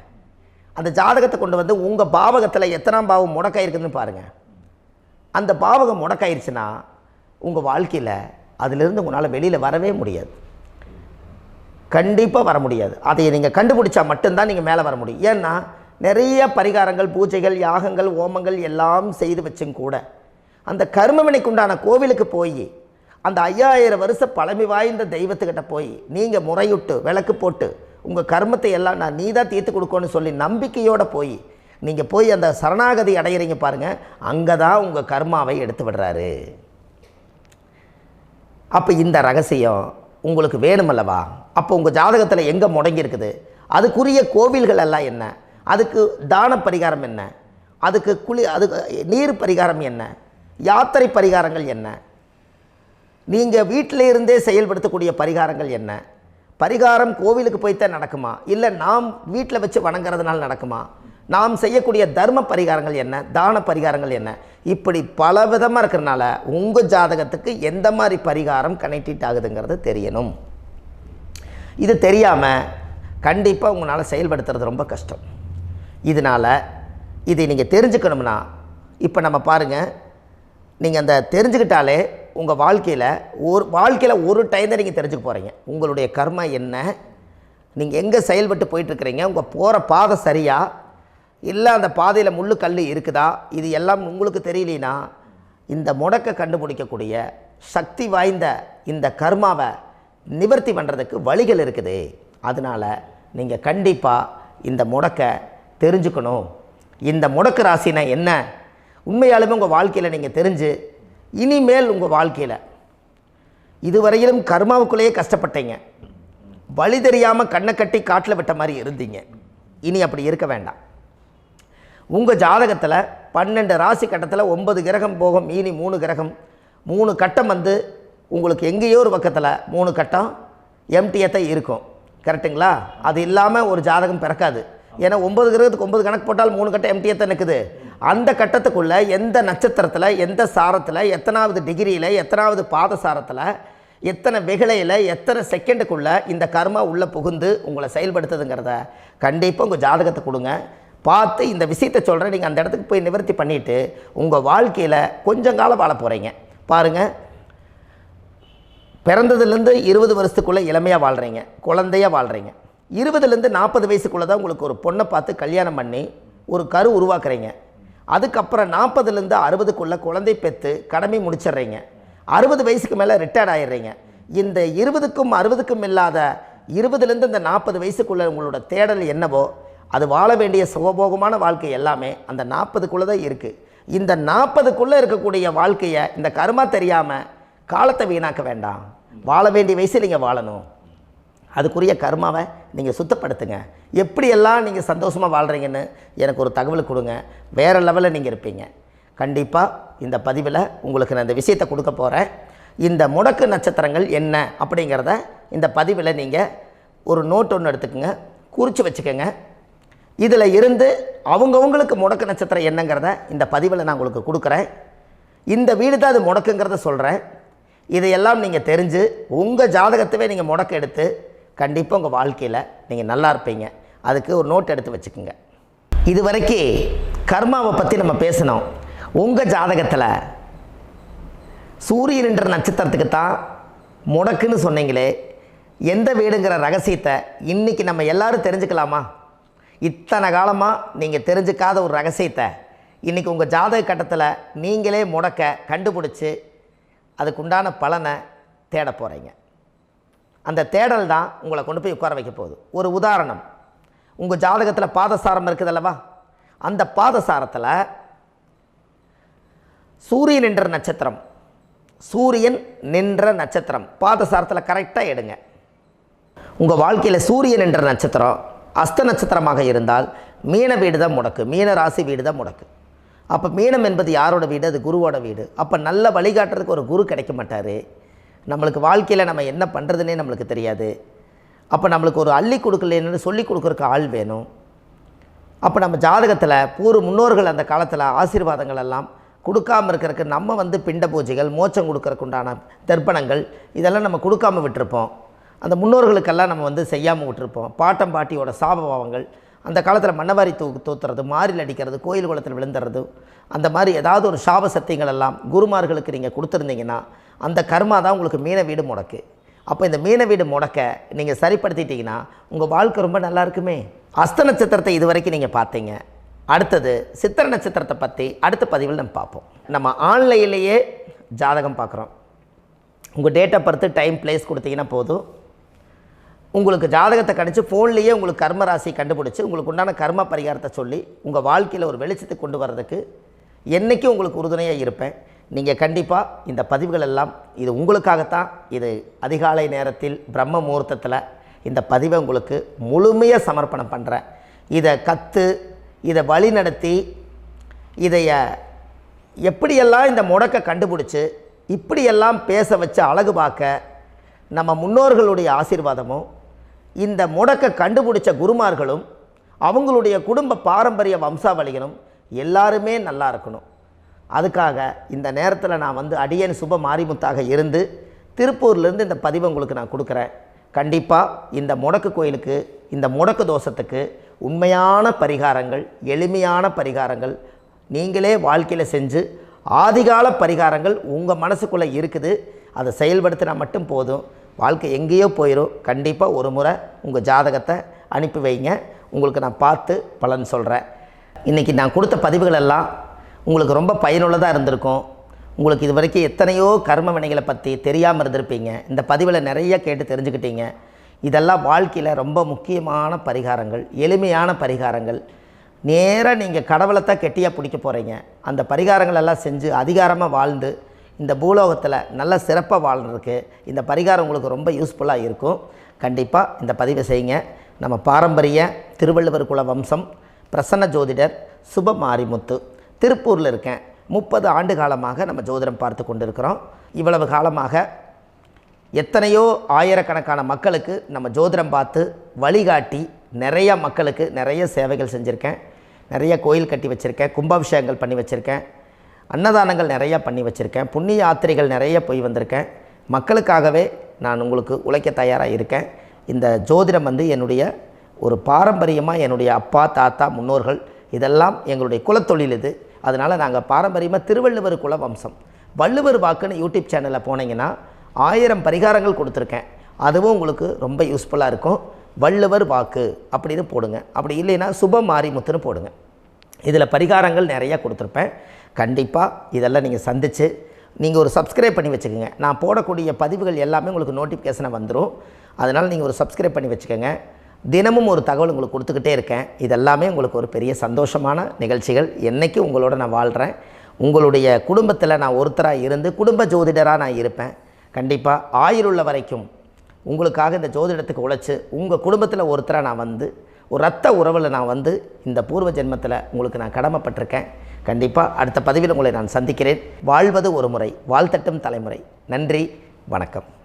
அந்த ஜாதகத்தை கொண்டு வந்து உங்கள் பாவகத்தில் எத்தனாம் பாவம் முடக்காயிருக்குதுன்னு பாருங்கள். அந்த பாவகம் முடக்காயிருச்சுன்னா உங்கள் வாழ்க்கையில் அதிலிருந்து உங்களால் வெளியில் வரவே முடியாது. கண்டிப்பாக வர முடியாது. அதை நீங்கள் கண்டுபிடிச்சா மட்டும்தான் நீங்கள் மேலே வர முடியும். ஏன்னா நிறைய பரிகாரங்கள், பூஜைகள், யாகங்கள், ஓமங்கள் எல்லாம் செய்து வச்சும் கூட அந்த கர்மவினைக்கு உண்டான கோவிலுக்கு போய் அந்த 5000 வருஷ பழமை வாய்ந்த தெய்வத்துக்கிட்ட போய் நீங்கள் முறையிட்டு விளக்கு போட்டு உங்கள் கர்மத்தை எல்லாம் நான் நீ தான் தீர்த்து கொடுக்கணும்னு சொல்லி நம்பிக்கையோடு நீங்கள் போய் அந்த சரணாகதி அடையிறீங்க பாருங்கள், அங்கே தான் உங்கள் கர்மாவை எடுத்து விடுறாரு. அப்போ இந்த ரகசியம் உங்களுக்கு வேணுமல்லவா? அப்போ உங்கள் ஜாதகத்தில் எங்கே முடங்கி அதுக்குரிய கோவில்கள் எல்லாம் என்ன, அதுக்கு தான பரிகாரம் என்ன, அதுக்கு நீர் பரிகாரம் என்ன, யாத்திரை பரிகாரங்கள் என்ன, நீங்கள் வீட்டில் இருந்தே செயல்படுத்தக்கூடிய பரிகாரங்கள் என்ன, பரிகாரம் கோவிலுக்கு போய்த்தான் நடக்குமா, இல்லை நாம் வீட்டில் வச்சு வணங்குறதுனால நடக்குமா, நாம் செய்யக்கூடிய தர்ம பரிகாரங்கள் என்ன, தான பரிகாரங்கள் என்ன, இப்படி பல விதமாக இருக்கிறனால உங்கள் ஜாதகத்துக்கு எந்த மாதிரி பரிகாரம் கனெக்ட் ஆகுதுங்கிறது தெரியணும். இது தெரியாமல் கண்டிப்பாக உங்களால் செயல்படுத்துறது ரொம்ப கஷ்டம். இதனால் இதை நீங்கள் தெரிஞ்சுக்கணும்னா இப்போ நம்ம பாருங்கள், நீங்கள் அந்த தெரிஞ்சுக்கிட்டாலே உங்கள் வாழ்க்கையில் ஒரு டைம் தான் நீங்கள் தெரிஞ்சுக்க போகிறீங்க. உங்களுடைய கர்மா என்ன, நீங்கள் எங்கே செயல்பட்டு போயிட்டுருக்கிறீங்க, உங்கள் போகிற பாதை சரியா இல்லை அந்த பாதையில் முள்ளு கல் இருக்குதா, இது எல்லாம் உங்களுக்கு தெரியலனா இந்த முடக்கை கண்டுபிடிக்கக்கூடிய சக்தி வாய்ந்த இந்த கர்மாவை நிவர்த்தி பண்ணுறதுக்கு வழிகள் இருக்குது. அதனால் நீங்கள் கண்டிப்பாக இந்த முடக்கை தெரிஞ்சுக்கணும். இந்த முடக்கு ராசினா என்ன உண்மையாலுமே உங்கள் வாழ்க்கையில் நீங்கள் தெரிஞ்சு இனிமேல் உங்கள் வாழ்க்கையில் இதுவரையிலும் கர்மாவுக்குள்ளேயே கஷ்டப்பட்டீங்க, வழி தெரியாமல் கண்ணை கட்டி காட்டில் விட்ட மாதிரி இருந்தீங்க. இனி அப்படி இருக்க வேண்டாம். உங்கள் ஜாதகத்தில் 12 ராசி கட்டத்தில் 9 கிரகம் போகும், மீனி 3 கிரகம், 3 கட்டம் உங்களுக்கு எங்கேயோ ஒரு பக்கத்தில் 3 கட்டம் எம்டியாக தான் இருக்கும். கரெக்டுங்களா? அது இல்லாமல் ஒரு ஜாதகம் பிறக்காது. ஏன்னா 9 கிரகத்துக்கு 9 கணக்கு போட்டால் 3 கட்டம் எம்டியாக தான் நிற்குது. அந்த கட்டத்துக்குள்ளே எந்த நட்சத்திரத்தில், எந்த சாரத்தில், எத்தனாவது டிகிரியில், எத்தனாவது பாதசாரத்தில், எத்தனை வெகுளையில், எத்தனை செகண்டுக்குள்ளே இந்த கர்மா உள்ளே புகுந்து உங்களை செயல்படுத்துதுங்கிறத கண்டிப்பாக உங்கள் ஜாதகத்தை கொடுங்க. பார்த்து இந்த விஷயத்தை சொல்கிறேன், நீங்கள் அந்த இடத்துக்கு போய் நிவர்த்தி பண்ணிவிட்டு உங்கள் வாழ்க்கையில் கொஞ்சம் காலம் வாழ போகிறீங்க. பாருங்கள், பிறந்ததுலேருந்து 20 வருஷத்துக்குள்ளே இளமையாக வாழ்கிறீங்க, குழந்தையாக வாழ்கிறீங்க. 20லேருந்து 40 வயசுக்குள்ளே தான் உங்களுக்கு ஒரு பொண்ணை பார்த்து கல்யாணம் பண்ணி ஒரு கரு உருவாக்குறீங்க. அதுக்கப்புறம் 40லேருந்து 60க்குள்ளே குழந்தை பெற்று கடமை முடிச்சிடுறீங்க. 60 வயசுக்கு மேலே ரிட்டையர்ட் ஆகிடுறீங்க. இந்த 20க்கும் 60க்கும் இல்லாத 20லேருந்து இந்த 40 வயசுக்குள்ளே உங்களோட தேடல் என்னவோ அது வாழ வேண்டிய சுகபோகமான வாழ்க்கை எல்லாமே அந்த 40க்குள்ளே தான் இருக்குது. இந்த 40க்குள்ளே இருக்கக்கூடிய வாழ்க்கையை இந்த கர்மா தெரியாமல் காலத்தை வீணாக்க வேண்டாம். வாழ வேண்டிய வயசில் நீங்கள் வாழணும். அதுக்குரிய கர்மாவை நீங்கள் சுத்தப்படுத்துங்க. எப்படியெல்லாம் நீங்கள் சந்தோஷமாக வாழ்கிறீங்கன்னு எனக்கு ஒரு தகவல் கொடுங்க. வேறு லெவலில் நீங்கள் இருப்பீங்க. கண்டிப்பாக இந்த பதிவில் உங்களுக்கு நான் இந்த விஷயத்தை கொடுக்க போகிறேன். இந்த முடக்கு நட்சத்திரங்கள் என்ன அப்படிங்கிறத இந்த பதிவில் நீங்கள் ஒரு நோட் ஒன்று எடுத்துக்கோங்க, குறித்து வச்சுக்கோங்க. இதில் இருந்து அவங்கவுங்களுக்கு முடக்கு நட்சத்திரம் என்னங்கிறத இந்த பதிவில் நான் உங்களுக்கு கொடுக்குறேன். இந்த வீடு தான் அது முடக்குங்கிறத சொல்கிறேன். இதையெல்லாம் நீங்கள் தெரிஞ்சு உங்கள் ஜாதகத்தவே நீங்கள் முடக்கு எடுத்து கண்டிப்பாக உங்கள் வாழ்க்கையில் நீங்கள் நல்லா இருப்பீங்க. அதுக்கு ஒரு நோட் எடுத்து வச்சுக்கோங்க. இது வரைக்கும் கர்மாவை பற்றி நம்ம பேசினோம். உங்கள் ஜாதகத்தில் சூரியன் என்ற நட்சத்திரத்துக்கு தான் முடக்குன்னு சொன்னீங்களே, எந்த வீடுங்கிற ரகசியத்தை இன்றைக்கி நம்ம எல்லோரும் தெரிஞ்சுக்கலாமா? இத்தனை காலமாக நீங்கள் தெரிஞ்சுக்காத ஒரு ரகசியத்தை இன்றைக்கி உங்கள் ஜாதக கட்டத்தில் நீங்களே முடக்க கண்டுபிடிச்சி அதுக்குண்டான பலனை தேட போகிறீங்க. அந்த தேடல் தான் உங்களை கொண்டு போய் உட்கார வைக்க போகுது. ஒரு உதாரணம், உங்கள் ஜாதகத்தில் பாதசாரம் இருக்குது அல்லவா? அந்த பாதசாரத்தில் சூரியன் என்ற நட்சத்திரம், சூரியன் நின்ற நட்சத்திரம் பாதசாரத்தில் கரெக்டாக எடுங்க. உங்கள் வாழ்க்கையில் சூரியன் என்ற நட்சத்திரம் அஸ்த நட்சத்திரமாக இருந்தால் மீன வீடு தான் முடக்கு, மீன ராசி வீடு தான் முடக்கு. அப்போ மீனம் என்பது யாரோட வீடு? அது குருவோட வீடு. அப்போ நல்ல வழிகாட்டுறதுக்கு ஒரு குரு கிடைக்க மாட்டார். நம்மளுக்கு வாழ்க்கையில் நம்ம என்ன பண்ணுறதுனே நம்மளுக்கு தெரியாது. அப்போ நம்மளுக்கு ஒரு அள்ளி கொடுக்கலன்னு சொல்லி கொடுக்குறக்கு ஆள் வேணும். அப்போ நம்ம ஜாதகத்தில் முன்னோர்கள் அந்த காலத்தில் ஆசீர்வாதங்கள் எல்லாம் கொடுக்காமல் இருக்கிறதுக்கு நம்ம பிண்ட பூஜைகள், மோட்சம் கொடுக்கறதுக்கு உண்டான தர்ப்பணங்கள் இதெல்லாம் நம்ம கொடுக்காமல் விட்டுருப்போம். அந்த முன்னோர்களுக்கெல்லாம் நம்ம செய்யாமல் விட்டுருப்போம். பாட்டம் பாட்டியோட சாபபாவங்கள், அந்த காலத்தில் மண்ணவாரி தூத்துறது, மாறில் அடிக்கிறது, கோயில் குளத்தில் விழுந்துறது, அந்த மாதிரி ஏதாவது ஒரு சாப சத்தியங்கள் எல்லாம் குருமார்களுக்கு நீங்கள் கொடுத்துருந்தீங்கன்னா அந்த கர்மா தான் உங்களுக்கு மீன வீடு முடக்கு. அப்போ இந்த மீன வீடு முடக்க நீங்கள் சரிப்படுத்திட்டீங்கன்னா உங்கள் வாழ்க்கை ரொம்ப நல்லா இருக்குமே. அஸ்த நட்சத்திரத்தை இது வரைக்கும் நீங்கள் பார்த்தீங்க. அடுத்தது சித்திரை நட்சத்திரத்தை பற்றி அடுத்த பதிவில் நம்ம பார்ப்போம். நம்ம ஆன்லைன்லேயே ஜாதகம் பார்க்குறோம். உங்கள் date of birth, time, place கொடுத்தீங்கன்னா போதும். உங்களுக்கு ஜாதகத்தை கணிச்சு ஃபோன்லேயே உங்களுக்கு கர்ம ராசி கண்டுபிடிச்சி உங்களுக்கு உண்டான கர்ம பரிகாரத்தை சொல்லி உங்கள் வாழ்க்கையில் ஒரு வெளிச்சத்தை கொண்டு வர்றதுக்கு என்றைக்கும் உங்களுக்கு உறுதுணையாக இருப்பேன். நீங்கள் கண்டிப்பாக இந்த பதிவுகள் எல்லாம் இது உங்களுக்காகத்தான். இது அதிகாலை நேரத்தில் பிரம்ம முகூர்த்தத்தில் இந்த பதிவை உங்களுக்கு முழுமையாக சமர்ப்பணம் பண்ணுறேன். இதை கற்று, இதை வழி நடத்தி, இதைய எப்படியெல்லாம் இந்த முடக்கை கண்டுபிடிச்சி இப்படியெல்லாம் பேச வச்சு அழகு பார்க்க நம்ம முன்னோர்களுடைய ஆசீர்வாதமும், இந்த முடக்கை கண்டுபிடிச்ச குருமார்களும், அவங்களுடைய குடும்ப பாரம்பரிய வம்சாவளிகளும் எல்லாருமே நல்லா இருக்கணும். அதுக்காக இந்த நேரத்தில் நான் அடியேன் சுப மாரிமுத்தாக இருந்து திருப்பூர்லேருந்து இந்த பதிவை உங்களுக்கு நான் கொடுக்குறேன். கண்டிப்பாக இந்த முடக்கு கோயிலுக்கு, இந்த முடக்கு தோஷத்துக்கு உண்மையான பரிகாரங்கள், எளிமையான பரிகாரங்கள் நீங்களே வாழ்க்கையில் செஞ்சு ஆதிகால பரிகாரங்கள் உங்கள் மனசுக்குள்ளே இருக்குது. அதை செயல்படுத்தினா மட்டும் போதும், வாழ்க்கை எங்கேயோ போயிடும். கண்டிப்பாக ஒரு முறை உங்கள் ஜாதகத்தை அனுப்பி வைங்க, உங்களுக்கு நான் பார்த்து பலன் சொல்கிறேன். இன்றைக்கி நான் கொடுத்த பதிவுகள் எல்லாம் உங்களுக்கு ரொம்ப பயனுள்ளதாக இருந்திருக்கும். உங்களுக்கு இது வரைக்கும் எத்தனையோ கர்ம வினைகளை பற்றி தெரியாமல் இருந்திருப்பீங்க. இந்த பதிவில் நிறைய கேட்டு தெரிஞ்சுக்கிட்டீங்க. இதெல்லாம் வாழ்க்கையில் ரொம்ப முக்கியமான பரிகாரங்கள், எளிமையான பரிகாரங்கள். நேராக நீங்கள் கடவுளைத்தான் கெட்டியாக பிடிக்க போகிறீங்க. அந்த பரிகாரங்கள் எல்லாம் செஞ்சு அதிகாரமாக வாழ்ந்து இந்த பூலோகத்தில் நல்ல சிறப்பாக வாழ்கிறதுக்கு இந்த பரிகாரம் உங்களுக்கு ரொம்ப யூஸ்ஃபுல்லாக இருக்கும். கண்டிப்பாக இந்த பதிவை செய்யுங்க. நம்ம பாரம்பரிய திருவள்ளுவர் குல வம்சம், பிரசன்ன ஜோதிடர் சுப மாரிமுத்து, திருப்பூரில் இருக்கேன். 30 ஆண்டு காலமாக நம்ம ஜோதிடம் பார்த்து கொண்டு இருக்கிறோம். இவ்வளவு காலமாக எத்தனையோ ஆயிரக்கணக்கான மக்களுக்கு நம்ம ஜோதிடம் பார்த்து வழிகாட்டி நிறைய மக்களுக்கு நிறைய சேவைகள் செஞ்சுருக்கேன். நிறைய கோயில் கட்டி வச்சுருக்கேன், கும்பாபிஷேகங்கள் பண்ணி வச்சுருக்கேன், அன்னதானங்கள் நிறையா பண்ணி வச்சுருக்கேன், புண்ணிய யாத்திரைகள் நிறைய போய் வந்திருக்கேன். மக்களுக்காகவே நான் உங்களுக்கு உழைக்க தயாராக இருக்கேன். இந்த ஜோதிடம் என்னுடைய ஒரு பாரம்பரியமாக, என்னுடைய அப்பா தாத்தா முன்னோர்கள் இதெல்லாம் எங்களுடைய குலத்தொழில் இது. அதனால் நாங்கள் பாரம்பரியமாக திருவள்ளுவர் குல வம்சம். வள்ளுவர் வாக்குன்னு யூடியூப் சேனலில் போனீங்கன்னா 1000 பரிகாரங்கள் கொடுத்துருக்கேன். அதுவும் உங்களுக்கு ரொம்ப யூஸ்ஃபுல்லாக இருக்கும். வள்ளுவர் வாக்கு அப்படின்னு போடுங்க, அப்படி இல்லைன்னா சுப மாரிமுத்துன்னு போடுங்க. இதில் பரிகாரங்கள் நிறையா கொடுத்துருப்பேன். கண்டிப்பாக இதெல்லாம் நீங்கள் சந்தித்து நீங்கள் ஒரு சப்ஸ்கிரைப் பண்ணி வச்சுக்கோங்க. நான் போடக்கூடிய பதிவுகள் எல்லாமே உங்களுக்கு நோட்டிஃபிகேஷனாக வந்துடும். அதனால் நீங்கள் ஒரு சப்ஸ்கிரைப் பண்ணி வச்சுக்கோங்க. தினமும் ஒரு தகவல் உங்களுக்கு கொடுத்துக்கிட்டே இருக்கேன். இதெல்லாமே உங்களுக்கு ஒரு பெரிய சந்தோஷமான நிகழ்ச்சிகள். என்றைக்கும் உங்களோட நான் வாழ்கிறேன். உங்களுடைய குடும்பத்தில் நான் ஒருத்தராக இருந்து குடும்ப ஜோதிடராக நான் இருப்பேன். கண்டிப்பாக ஆயுளுள்ள வரைக்கும் உங்களுக்காக இந்த ஜோதிடத்துக்கு உழைச்சி உங்கள் குடும்பத்தில் ஒருத்தராக நான் வந்து ஒரு ரத்த உறவில் நான் வந்து இந்த பூர்வ ஜென்மத்தில் உங்களுக்கு நான் கடமைப்பட்டிருக்கேன். கண்டிப்பாக அடுத்த பதிவில் உங்களை நான் சந்திக்கிறேன். வாழ்வது ஒரு முறை, வாழ்த்தட்டும் தலைமுறை. நன்றி, வணக்கம்.